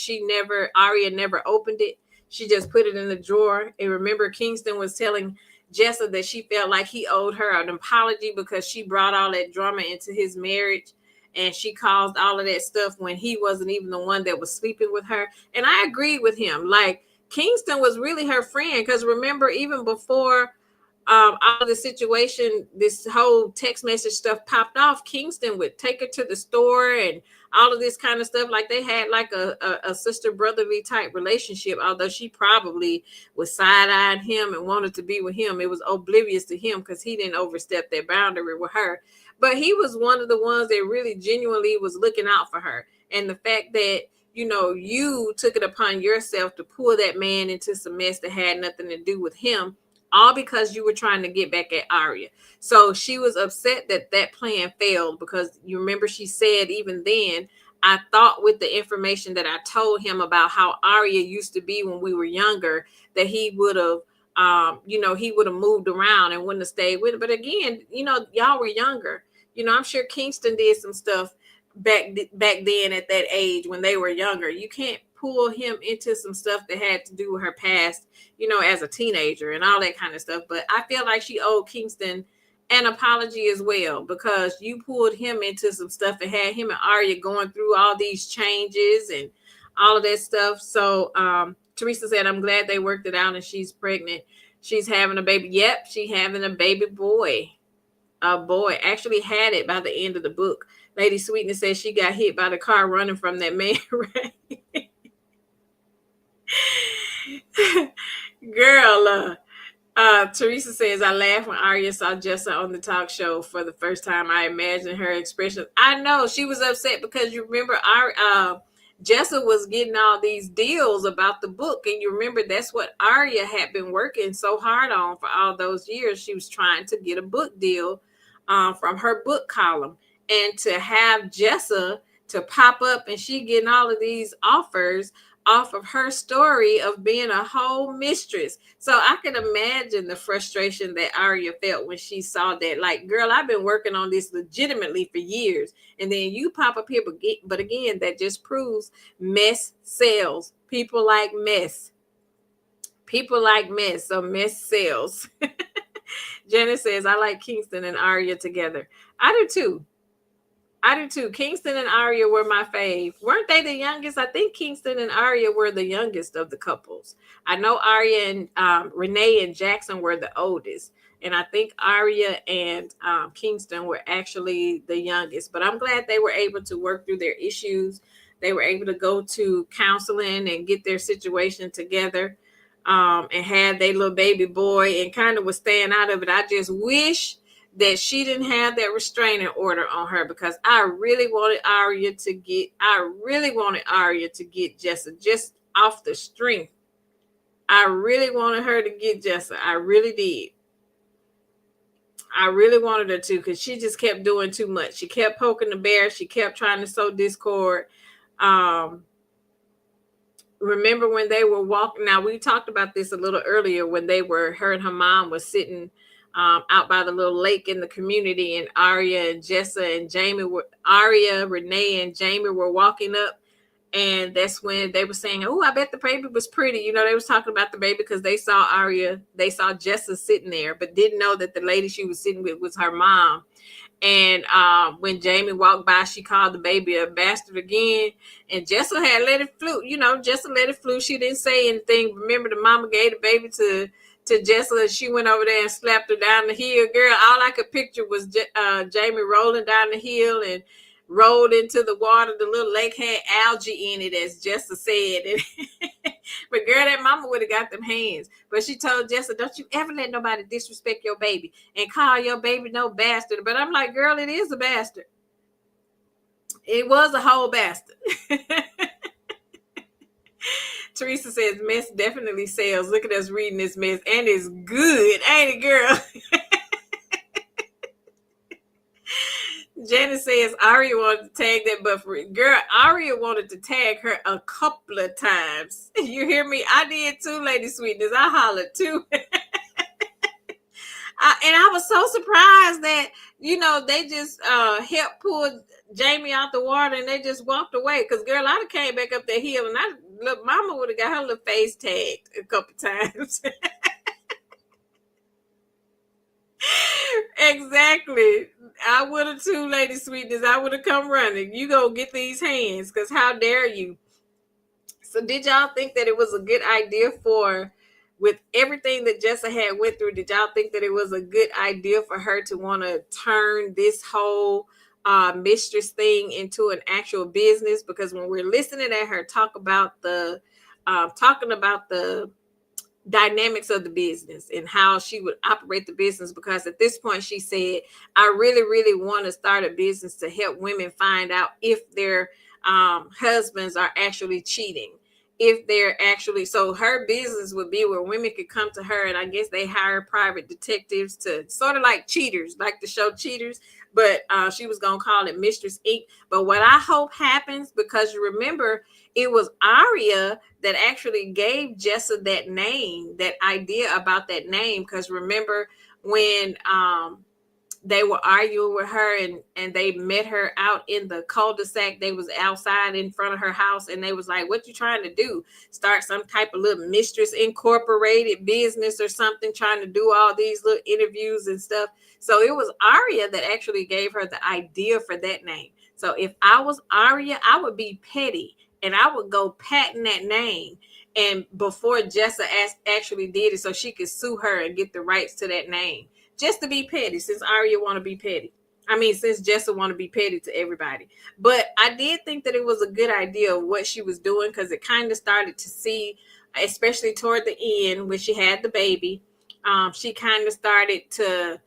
Aria never opened it. She just put it in the drawer. And remember, Kingston was telling Jessa that she felt like he owed her an apology because she brought all that drama into his marriage and she caused all of that stuff when he wasn't even the one that was sleeping with her. And I agreed with him. Like, Kingston was really her friend because remember, even before all of the situation, this whole text message stuff popped off, Kingston would take her to the store and all of this kind of stuff. Like they had like a sister brotherly type relationship, although she probably was side-eyeing him and wanted to be with him. It was oblivious to him because he didn't overstep that boundary with her. But he was one of the ones that really genuinely was looking out for her. And the fact that, you know, you took it upon yourself to pull that man into some mess that had nothing to do with him, all because you were trying to get back at Aria. So she was upset that that plan failed because you remember she said even then, I thought with the information that I told him about how Aria used to be when we were younger, that he would have, he would have moved around and wouldn't have stayed with it. But again, y'all were younger. I'm sure Kingston did some stuff back then at that age when they were younger. You can't pull him into some stuff that had to do with her past, as a teenager and all that kind of stuff. But I feel like she owed Kingston an apology as well because you pulled him into some stuff and had him and Aria going through all these changes and all of that stuff. So Teresa said, I'm glad they worked it out and she's pregnant. She's having a baby. Yep, she's having a baby boy. A boy actually had it by the end of the book. Lady Sweetness says she got hit by the car running from that man. Right? Girl, Teresa says, I laughed when Aria saw Jessa on the talk show for the first time. I imagine her expression. I know she was upset because you remember Jessa was getting all these deals about the book. And you remember that's what Aria had been working so hard on for all those years. She was trying to get a book deal from her book column. And to have Jessa to pop up and she getting all of these offers off of her story of being a whole mistress. So I can imagine the frustration that Aria felt when she saw that. Like, girl, I've been working on this legitimately for years. And then you pop up here. But again, that just proves mess sells. People like mess. People like mess. So mess sells. Janet says, I like Kingston and Aria together. I do too. Kingston and Aria were my fave. Weren't they the youngest? I think Kingston and Aria were the youngest of the couples. I know Aria and Renee and Jackson were the oldest. And I think Aria and Kingston were actually the youngest. But I'm glad they were able to work through their issues. They were able to go to counseling and get their situation together and had their little baby boy and kind of was staying out of it. I just wish that she didn't have that restraining order on her because I really wanted Aria to get Jessa just off the strength. I really wanted her to get Jessa. I really did. I really wanted her to because she just kept doing too much. She kept poking the bear. She kept trying to sow discord. Remember when they were walking? Now, we talked about this a little earlier when her and her mom was sitting out by the little lake in the community, and Aria and Jessa and Aria, Renee, and Jamie were walking up, and that's when they were saying, "Oh, I bet the baby was pretty." They was talking about the baby because they saw Jessa sitting there, but didn't know that the lady she was sitting with was her mom. And when Jamie walked by, she called the baby a bastard again. And Jessa had let it flew. Jessa let it flew. She didn't say anything. Remember, the mama gave the baby to Jessa, and she went over there and slapped her down the hill. Girl, all I could picture was Jamie rolling down the hill and rolled into the water. The little lake had algae in it, as Jessa said. But girl, that mama would have got them hands. But she told Jessa, don't you ever let nobody disrespect your baby and call your baby no bastard. But I'm like, girl, it is a bastard. It was a whole bastard. Teresa says, mess definitely sells. Look at us reading this mess. And it's good, ain't it, girl? Janet says, Aria wanted to tag that buffer. Girl, Aria wanted to tag her a couple of times. You hear me? I did too, Lady Sweetness. I hollered too. And I was so surprised that, they just helped pull Jamie out the water and they just walked away. Because, girl, I'd have came back up that hill and look, mama would have got her little face tagged a couple times. Exactly. I would have too, Lady Sweetness. I would have come running. You go get these hands, because how dare you? So did y'all think that it was a good idea with everything that Jessa had went through, did y'all think that it was a good idea for her to want to turn this whole mistress thing into an actual business? Because when we're listening at her talking about the dynamics of the business and how she would operate the business, because at this point she said, I really, really want to start a business to help women find out if their husbands are actually cheating, if they're actually, so her business would be where women could come to her, and I guess they hire private detectives to sort of like Cheaters, like the show Cheaters, but she was going to call it Mistress Inc. But what I hope happens, because you remember it was Aria that actually gave Jessa that name, that idea about that name. Because remember when they were arguing with her and they met her out in the cul-de-sac. They was outside in front of her house and they was like, what you trying to do? Start some type of little Mistress Incorporated business or something, trying to do all these little interviews and stuff. So it was Aria that actually gave her the idea for that name. So if I was Aria, I would be petty and I would go patent that name. And before Jessa actually did it, so she could sue her and get the rights to that name. Just to be petty, since Aria want to be petty. I mean, since Jessa want to be petty to everybody. But I did think that it was a good idea of what she was doing, because it kind of started to see, especially toward the end when she had the baby, she kind of started to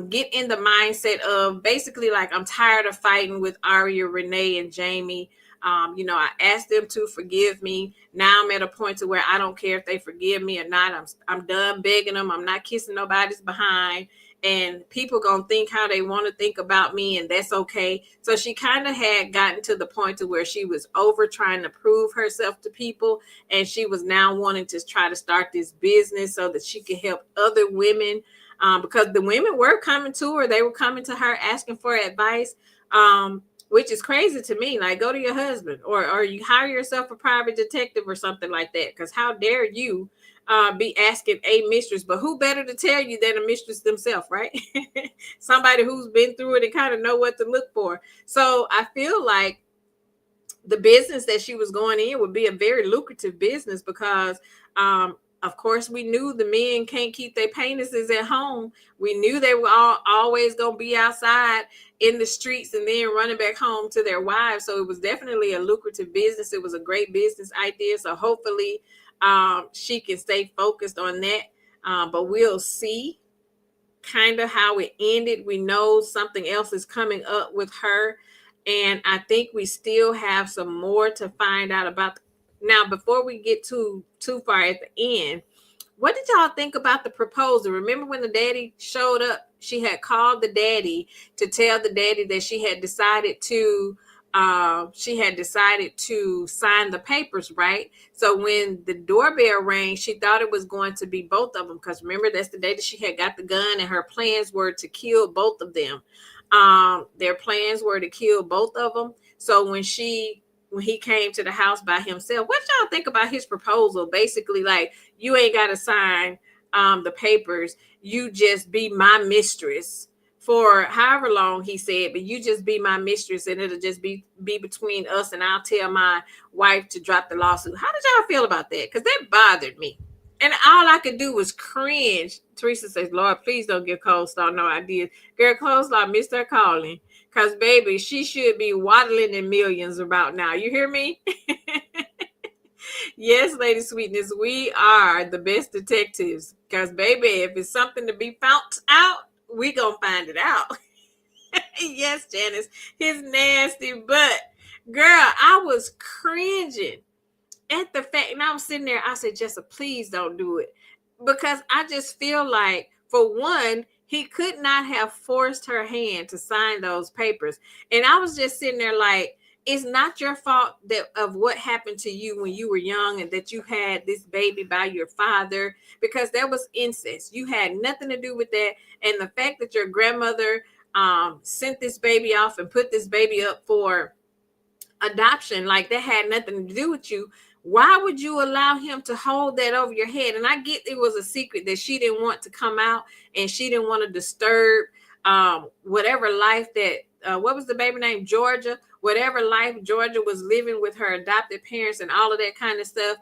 get in the mindset of basically like, I'm tired of fighting with Aria, Renee, and Jamie. I asked them to forgive me. Now I'm at a point to where I don't care if they forgive me or not. I'm done begging them. I'm not kissing nobody's behind. And people gonna think how they want to think about me, and that's okay. So she kind of had gotten to the point to where she was over trying to prove herself to people, and she was now wanting to try to start this business so that she could help other women. Because the women were coming to her, they were coming to her asking for advice. Which is crazy to me. Like, go to your husband or you hire yourself a private detective or something like that. Because how dare you be asking a mistress? But who better to tell you than a mistress themselves, right? Somebody who's been through it and kind of know what to look for. So I feel like the business that she was going in would be a very lucrative business, because of course, we knew the men can't keep their penises at home. We knew they were always going to be outside in the streets and then running back home to their wives. So it was definitely a lucrative business. It was a great business idea. So hopefully she can stay focused on that. But we'll see kind of how it ended. We know something else is coming up with her. And I think we still have some more to find out about. Now, before we get too far at the end, what did y'all think about the proposal? Remember when the daddy showed up, she had called the daddy to tell the daddy that she had decided to sign the papers, right? So when the doorbell rang, she thought it was going to be both of them, because remember, that's the day that she had got the gun, and her plans were to kill both of them. Their plans were to kill both of them. So when he came to the house by himself, what y'all think about his proposal? Basically, like, you ain't got to sign the papers. You just be my mistress for however long, he said, but you just be my mistress and it'll just be between us, and I'll tell my wife to drop the lawsuit. How did y'all feel about that? Because that bothered me. And all I could do was cringe. Teresa says, Lord, please don't give Coleslaw no ideas. Girl, Coleslaw missed her calling. Because, baby, she should be waddling in millions about now. You hear me? Yes, Lady Sweetness, we are the best detectives. Because, baby, if it's something to be found out, we going to find it out. Yes, Janice, his nasty butt. Girl, I was cringing at the fact, and I was sitting there, I said, Jessa, please don't do it. Because I just feel like, for one, he could not have forced her hand to sign those papers. And I was just sitting there like, it's not your fault that of what happened to you when you were young and that you had this baby by your father, because that was incest. You had nothing to do with that. And the fact that your grandmother sent this baby off and put this baby up for adoption, like that had nothing to do with you. Why would you allow him to hold that over your head? And I get it was a secret that she didn't want to come out, and she didn't want to disturb whatever life that what was the baby name, Georgia, whatever life Georgia was living with her adopted parents and all of that kind of stuff.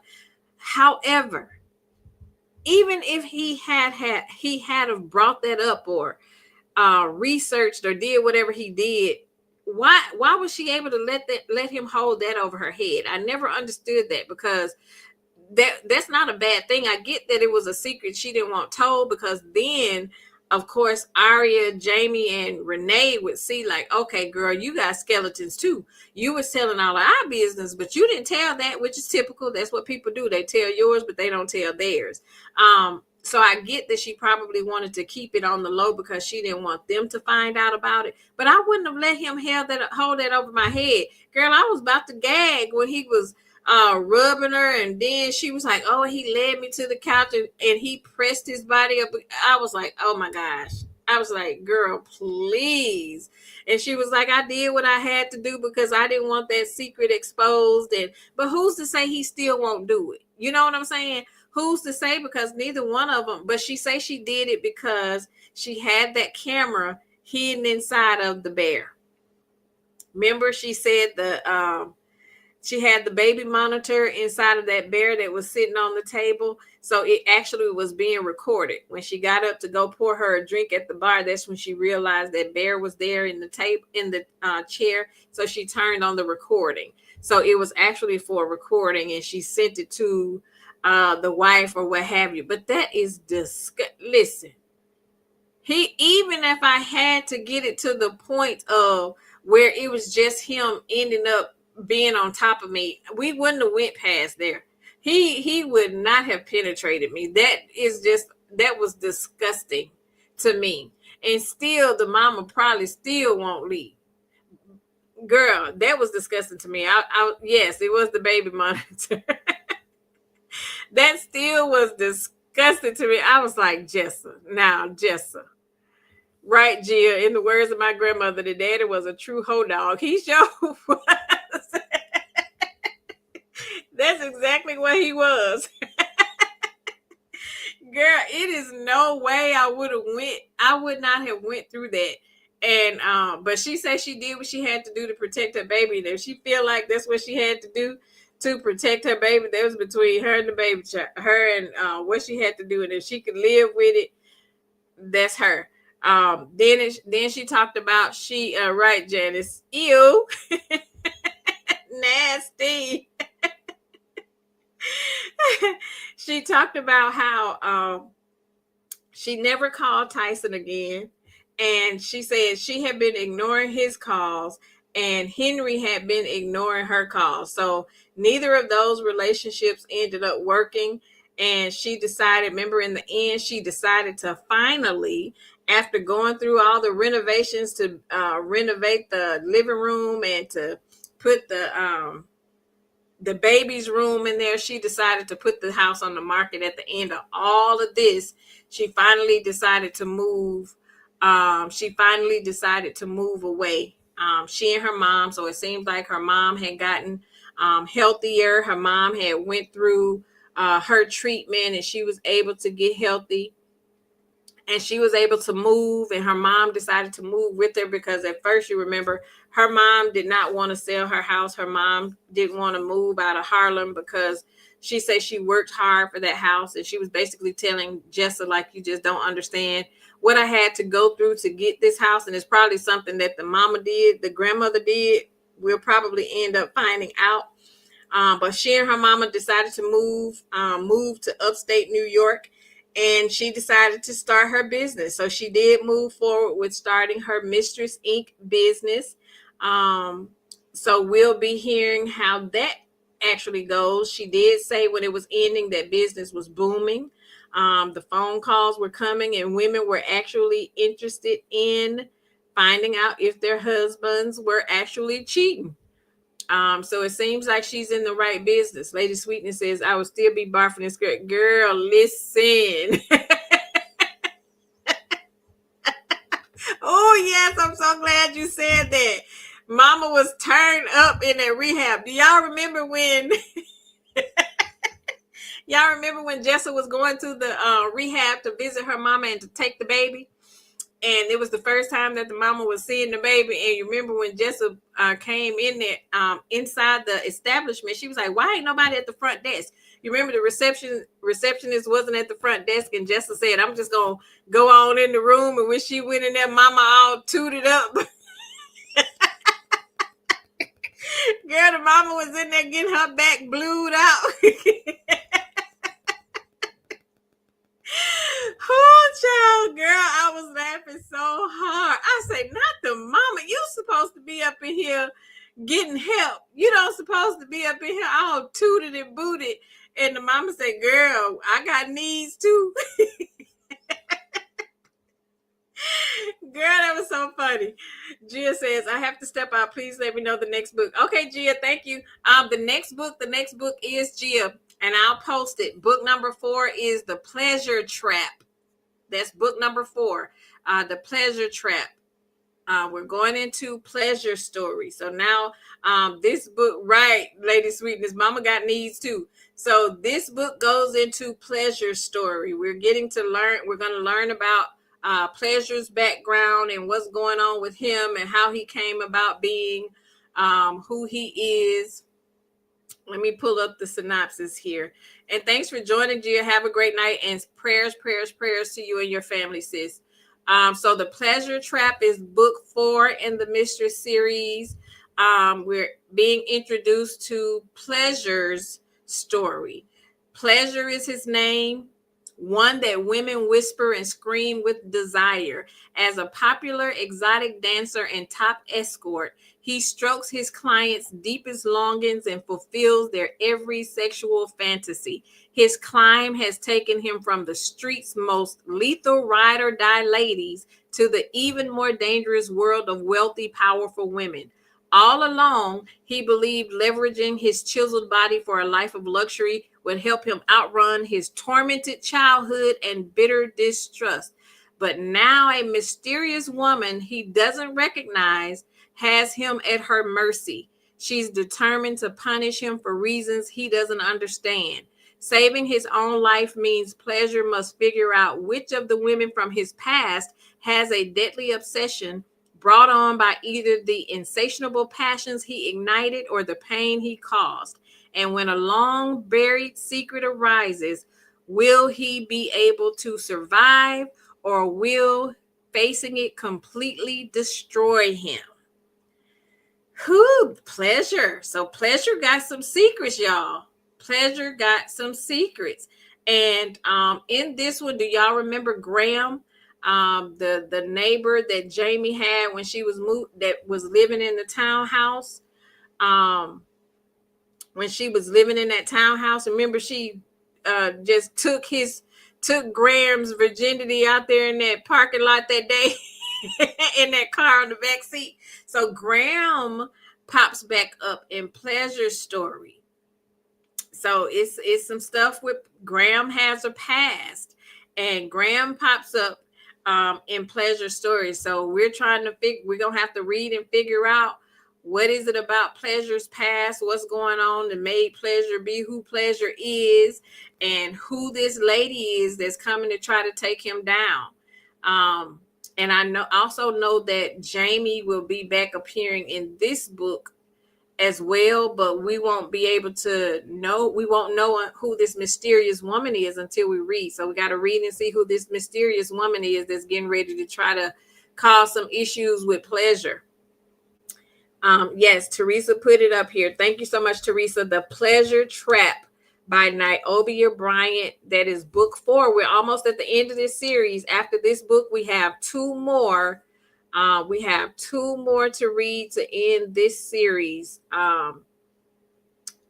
However, even if he had have brought that up or researched or did whatever he did, why was she able to let him hold that over her head? I never understood that, because that's not a bad thing. I get that it was a secret she didn't want told, because then of course Aria, Jamie, and Renee would see like, okay, girl, you got skeletons too. You was telling all of our business, but you didn't tell that, which is typical. That's what people do. They tell yours, but they don't tell theirs. So I get that she probably wanted to keep it on the low because she didn't want them to find out about it. But I wouldn't have let him hold that over my head. Girl, I was about to gag when he was rubbing her, and then she was like, oh, he led me to the couch, and he pressed his body up. I was like, oh my gosh. I was like, girl, please. And she was like, I did what I had to do because I didn't want that secret exposed. But who's to say he still won't do it? You know what I'm saying? Who's to say? Because neither one of them. But she say she did it because she had that camera hidden inside of the bear. Remember, she said she had the baby monitor inside of that bear that was sitting on the table. So it actually was being recorded. When she got up to go pour her a drink at the bar, that's when she realized that bear was there in the chair. So she turned on the recording. So it was actually for a recording, and she sent it to the wife or what have you. But that is disgusting. Listen, even if I had to get it to the point of where it was just him ending up being on top of me, we wouldn't have went past there. He would not have penetrated me. That was disgusting to me. And still the mama probably still won't leave. Girl, that was disgusting to me. Yes, it was the baby monitor. That still was disgusting to me. I was like, Jessa. Right, Gia. In the words of my grandmother, the daddy was a true hoe dog. He sure was. That's exactly what he was. Girl, it is no way I would not have went through that. And but she said she did what she had to do to protect her baby. And if she feel like that's what she had to do to protect her baby, that was between her and the baby child, her and what she had to do. And if she could live with it, that's her. Then she talked about right, Janice, ew, nasty. She talked about how she never called Tyson again, and she said she had been ignoring his calls, and Henry had been ignoring her calls. So neither of those relationships ended up working. And she decided, remember, in the end, she decided to finally, after going through all the renovations to renovate the living room and to put the baby's room in there, she decided to put the house on the market. At the end of all of this, she finally decided to move. She finally decided to move away. She and her mom. So it seems like her mom had gotten healthier. Her mom had went through her treatment, and she was able to get healthy. And she was able to move, and her mom decided to move with her, because at first, you remember, her mom did not want to sell her house. Her mom didn't want to move out of Harlem because she said she worked hard for that house. And she was basically telling Jessa, like, you just don't understand what I had to go through to get this house. And it's probably something that the mama did, the grandmother did. We'll probably end up finding out. But she and her mama decided to move to upstate New York. And she decided to start her business. So she did move forward with starting her Mistress Inc. business. So we'll be hearing how that actually goes. She did say when it was ending that business was booming. The phone calls were coming, and women were actually interested in finding out if their husbands were actually cheating. So it seems like she's in the right business. Lady Sweetness says, I would still be barfing this girl. Girl, listen. Oh, yes, I'm so glad you said that. Mama was turned up in that rehab. Do y'all remember when Jessa was going to the rehab to visit her mama and to take the baby? And it was the first time that the mama was seeing the baby. And you remember when Jessa came in there inside the establishment, she was like, why ain't nobody at the front desk? You remember the receptionist wasn't at the front desk, and Jessa said, I'm just gonna go on in the room. And when she went in there, mama all tooted up. Girl, the mama was in there getting her back blued out. Oh, child, girl, I was laughing so hard. I say, not the mama. You supposed to be up in here getting help. You don't supposed to be up in here all tooted and booted. And the mama said, girl, I got needs too. Girl, that was so funny. Gia says, I have to step out. Please let me know the next book. Okay, Gia, thank you. The next book is Gia, and I'll post it. Book number 4 is The Pleasure Trap. That's book number 4, The Pleasure Trap. We're going into pleasure story. So now this book, right, Lady Sweetness, Mama got needs too. So this book goes into pleasure story. We're going to learn about Pleasure's background and what's going on with him and how he came about being who he is. Let me pull up the synopsis here. And thanks for joining, Gia. Have a great night, and prayers to you and your family, sis. So The Pleasure Trap is book 4 in the Mistress series. We're being introduced to Pleasure's story. Pleasure is his name, one that women whisper and scream with desire. As a popular exotic dancer and top escort, he strokes his clients' deepest longings and fulfills their every sexual fantasy. His climb has taken him from the street's most lethal ride or die ladies to the even more dangerous world of wealthy, powerful women. All along, he believed leveraging his chiseled body for a life of luxury would help him outrun his tormented childhood and bitter distrust. But now a mysterious woman he doesn't recognize has him at her mercy. She's determined to punish him for reasons he doesn't understand. Saving his own life means Pleasure must figure out which of the women from his past has a deadly obsession brought on by either the insatiable passions he ignited or the pain he caused. And when a long buried secret arises, will he be able to survive, or will facing it completely destroy him? Whew, Pleasure. So Pleasure got some secrets, y'all. Pleasure got some secrets. And in this one, do y'all remember Graham? The neighbor that Jamie had when she was that was living in the townhouse. When she was living in that townhouse, remember she just took Graham's virginity out there in that parking lot that day in that car on the back seat. So Graham pops back up in Pleasure story. So it's some stuff with Graham has a past, and Graham pops up in Pleasure stories. So we're gonna have to read and figure out what is it about Pleasure's past, what's going on that made Pleasure be who Pleasure is, and who this lady is that's coming to try to take him down. And I also know that Jamie will be back appearing in this book as well, but we won't know who this mysterious woman is until we read. So we got to read and see who this mysterious woman is that's getting ready to try to cause some issues with Pleasure. Yes, Teresa put it up here. Thank you so much, Teresa. The Pleasure Trap by Niobe Bryant. That is book 4. We're almost at the end of this series. After this book, we have 2 more. We have 2 more to read to end this series.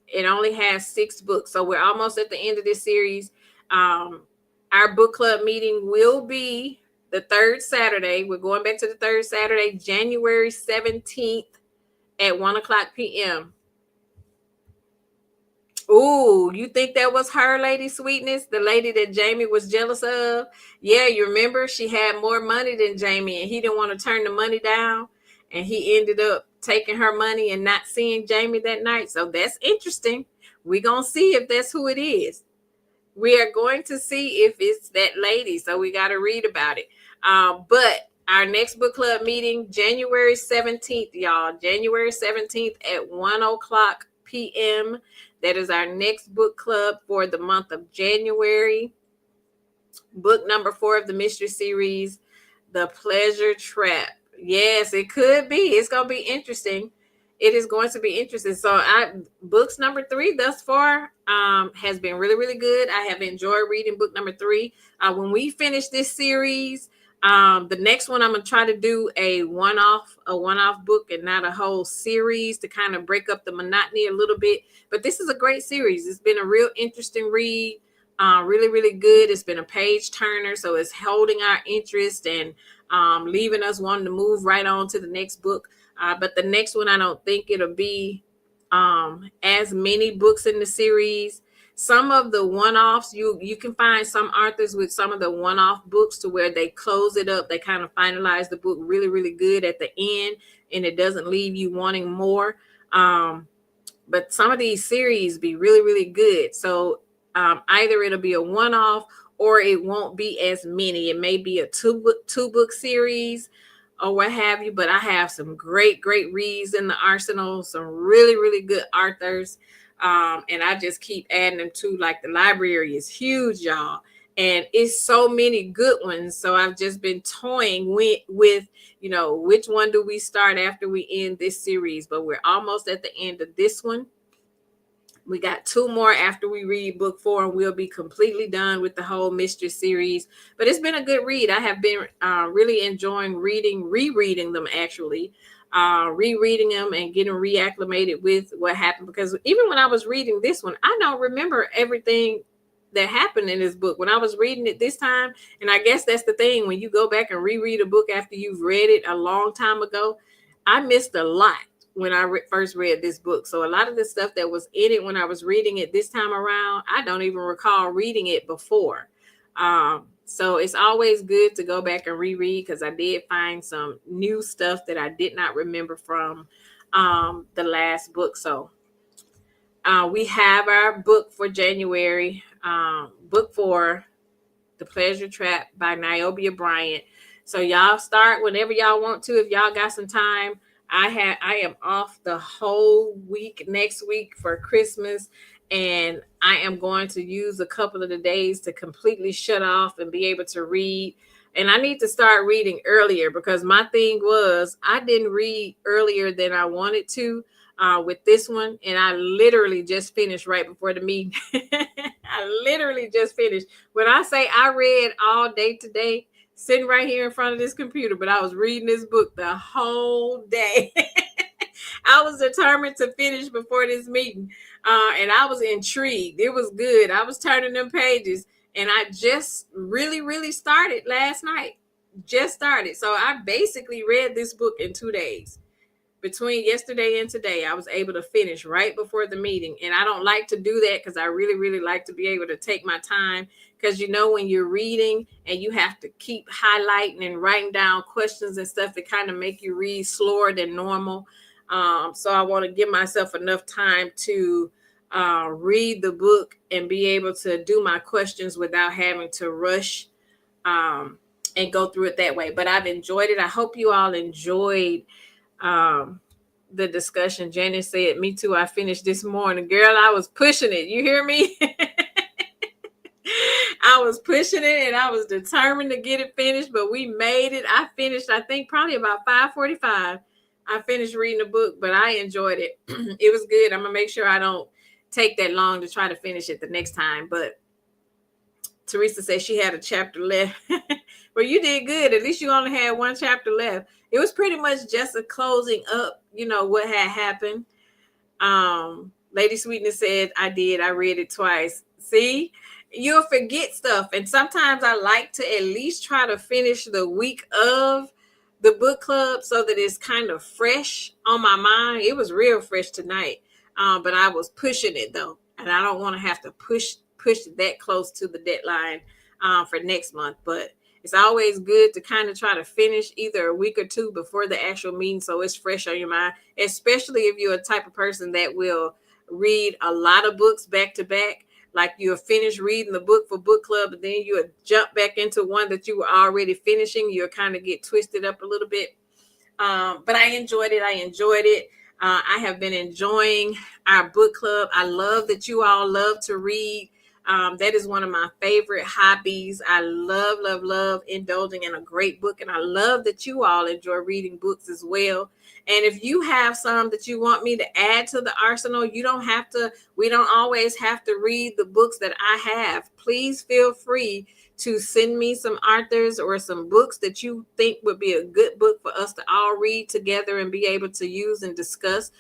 It only has 6 books, so we're almost at the end of this series. Our book club meeting will be the 3rd Saturday. We're going back to the 3rd Saturday, January 17th at 1:00 p.m. Ooh, you think that was her, Lady Sweetness, the lady that Jamie was jealous of? Yeah, you remember she had more money than Jamie, and he didn't want to turn the money down, and he ended up taking her money and not seeing Jamie that night. So that's interesting. We're gonna see if that's who it is. We are going to see if it's that lady. So we got to read about it. But our next book club meeting, January 17th, y'all. January 17th at 1 o'clock p.m. That is our next book club for the month of January. Book number 4 of the mystery series, The Pleasure Trap. Yes, it could be. It's going to be interesting. It is going to be interesting. So books number 3 thus far has been really, really good. I have enjoyed reading book number 3. When we finish this series, the next one I'm going to try to do a one-off book and not a whole series to kind of break up the monotony a little bit. But this is a great series. It's been a real interesting read. Really, really good. It's been a page turner, so it's holding our interest and leaving us wanting to move right on to the next book. But the next one, I don't think it'll be as many books in the series. Some of the one-offs, you can find some authors with some of the one-off books to where they close it up. They kind of finalize the book really, really good at the end, and it doesn't leave you wanting more. But some of these series be really, really good. So either it'll be a one-off or it won't be as many. It may be a two book series or what have you. But I have some great reads in the arsenal. Some really, really good authors. And I just keep adding them to, like, the library is huge, y'all. And it's so many good ones. So I've just been toying with which one do we start after we end this series? But we're almost at the end of this one. We got 2 more after we read book 4, and we'll be completely done with the whole Mistress series. But it's been a good read. I have been really enjoying rereading them, actually. Rereading them and getting reacclimated with what happened. Because even when I was reading this one, I don't remember everything that happened in this book when I was reading it this time. And I guess that's the thing. When you go back and reread a book after you've read it a long time ago, I missed a lot when I first read this book. So a lot of the stuff that was in it when I was reading it this time around, I don't even recall reading it before. So it's always good to go back and reread, because I did find some new stuff that I did not remember from the last book. So we have our book for January, book 4, The Pleasure Trap by Niobia Bryant. So y'all start whenever y'all want to. If y'all got some time, I am off the whole week next week for Christmas, and I am going to use a couple of the days to completely shut off and be able to read. And I need to start reading earlier, because my thing was I didn't read earlier than I wanted to with this one, and I literally just finished right before the meeting. I literally just finished. When I say I read all day today, sitting right here in front of this computer, but I was reading this book the whole day. I was determined to finish before this meeting, and I was intrigued. It was good. I was turning them pages, and I just really started last night. Just started. So I basically read this book in 2 days. Between yesterday and today, I was able to finish right before the meeting. And I don't like to do that, because I really like to be able to take my time. Because when you're reading and you have to keep highlighting and writing down questions and stuff, it kind of make you read slower than normal. So I want to give myself enough time to read the book and be able to do my questions without having to rush and go through it that way. But I've enjoyed it. I hope you all enjoyed the discussion. Janice said, me too. I finished this morning. Girl, I was pushing it. You hear me? I was pushing it, and I was determined to get it finished, but we made it. I finished, I think, probably about 5:45. I finished reading the book, but I enjoyed it. It was good. I'm going to make sure I don't take that long to try to finish it the next time. But Teresa said she had a chapter left. Well, you did good. At least you only had 1 chapter left. It was pretty much just a closing up, what had happened. Lady Sweetness said, I did. I read it twice. See, you'll forget stuff. And sometimes I like to at least try to finish the week of the book club so that it's kind of fresh on my mind. It was real fresh tonight. But I was pushing it, though. and I don't want to have to push that close to the deadline for next month. But it's always good to kind of try to finish either a week or two before the actual meeting, so it's fresh on your mind, especially if you're a type of person that will read a lot of books back to back. Like you'll finish reading the book for book club, and then you'll jump back into one that you were already finishing. You'll kind of get twisted up a little bit. But I enjoyed it. I have been enjoying our book club. I love that you all love to read. That is one of my favorite hobbies. I love indulging in a great book. And I love that you all enjoy reading books as well. And if you have some that you want me to add to the arsenal, we don't always have to read the books that I have. Please feel free to send me some authors or some books that you think would be a good book for us to all read together and be able to use and discuss.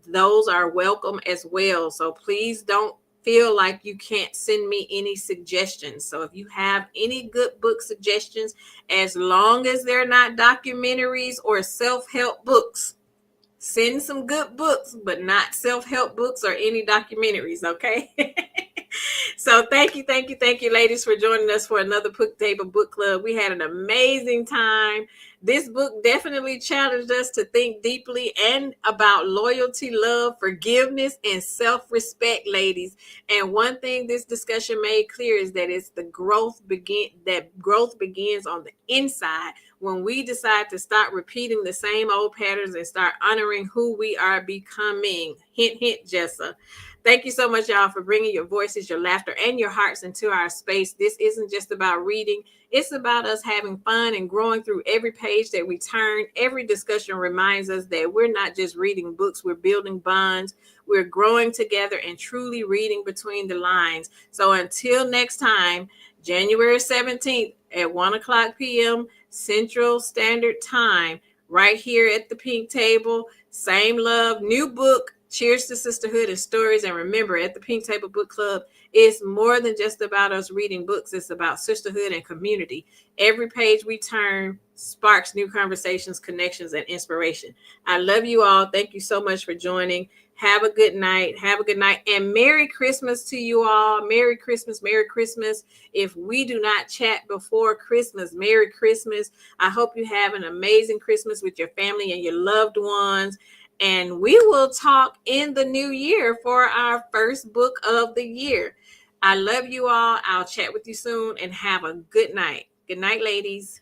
Those are welcome as well. So please don't feel like you can't send me any suggestions. So if you have any good book suggestions, as long as they're not documentaries or self-help books, send some good books, but not self-help books or any documentaries, okay? So thank you, ladies, for joining us for another Book Table Book Club. We had an amazing time. This book definitely challenged us to think deeply and about loyalty, love, forgiveness, and self-respect, ladies. And one thing this discussion made clear is that growth begins on the inside when we decide to stop repeating the same old patterns and start honoring who we are becoming. Hint, hint, Jessa. Thank you so much, y'all, for bringing your voices, your laughter, and your hearts into our space. This isn't just about reading. It's about us having fun and growing through every page that we turn. Every discussion reminds us that we're not just reading books, we're building bonds. We're growing together and truly reading between the lines. So until next time, January 17th at 1 o'clock p.m. Central Standard Time, right here at the Pink Table. Same love, new book. Cheers to sisterhood and stories. And remember, at the Pink Table Book Club, it's more than just about us reading books. It's about sisterhood and community. Every page we turn sparks new conversations, connections, and inspiration. I love you all. Thank you so much for joining. Have a good night. Have a good night. And Merry Christmas to you all. Merry Christmas. Merry Christmas. If we do not chat before Christmas, Merry Christmas. I hope you have an amazing Christmas with your family and your loved ones. And we will talk in the new year for our first book of the year. I love you all. I'll chat with you soon and have a good night. Good night, ladies.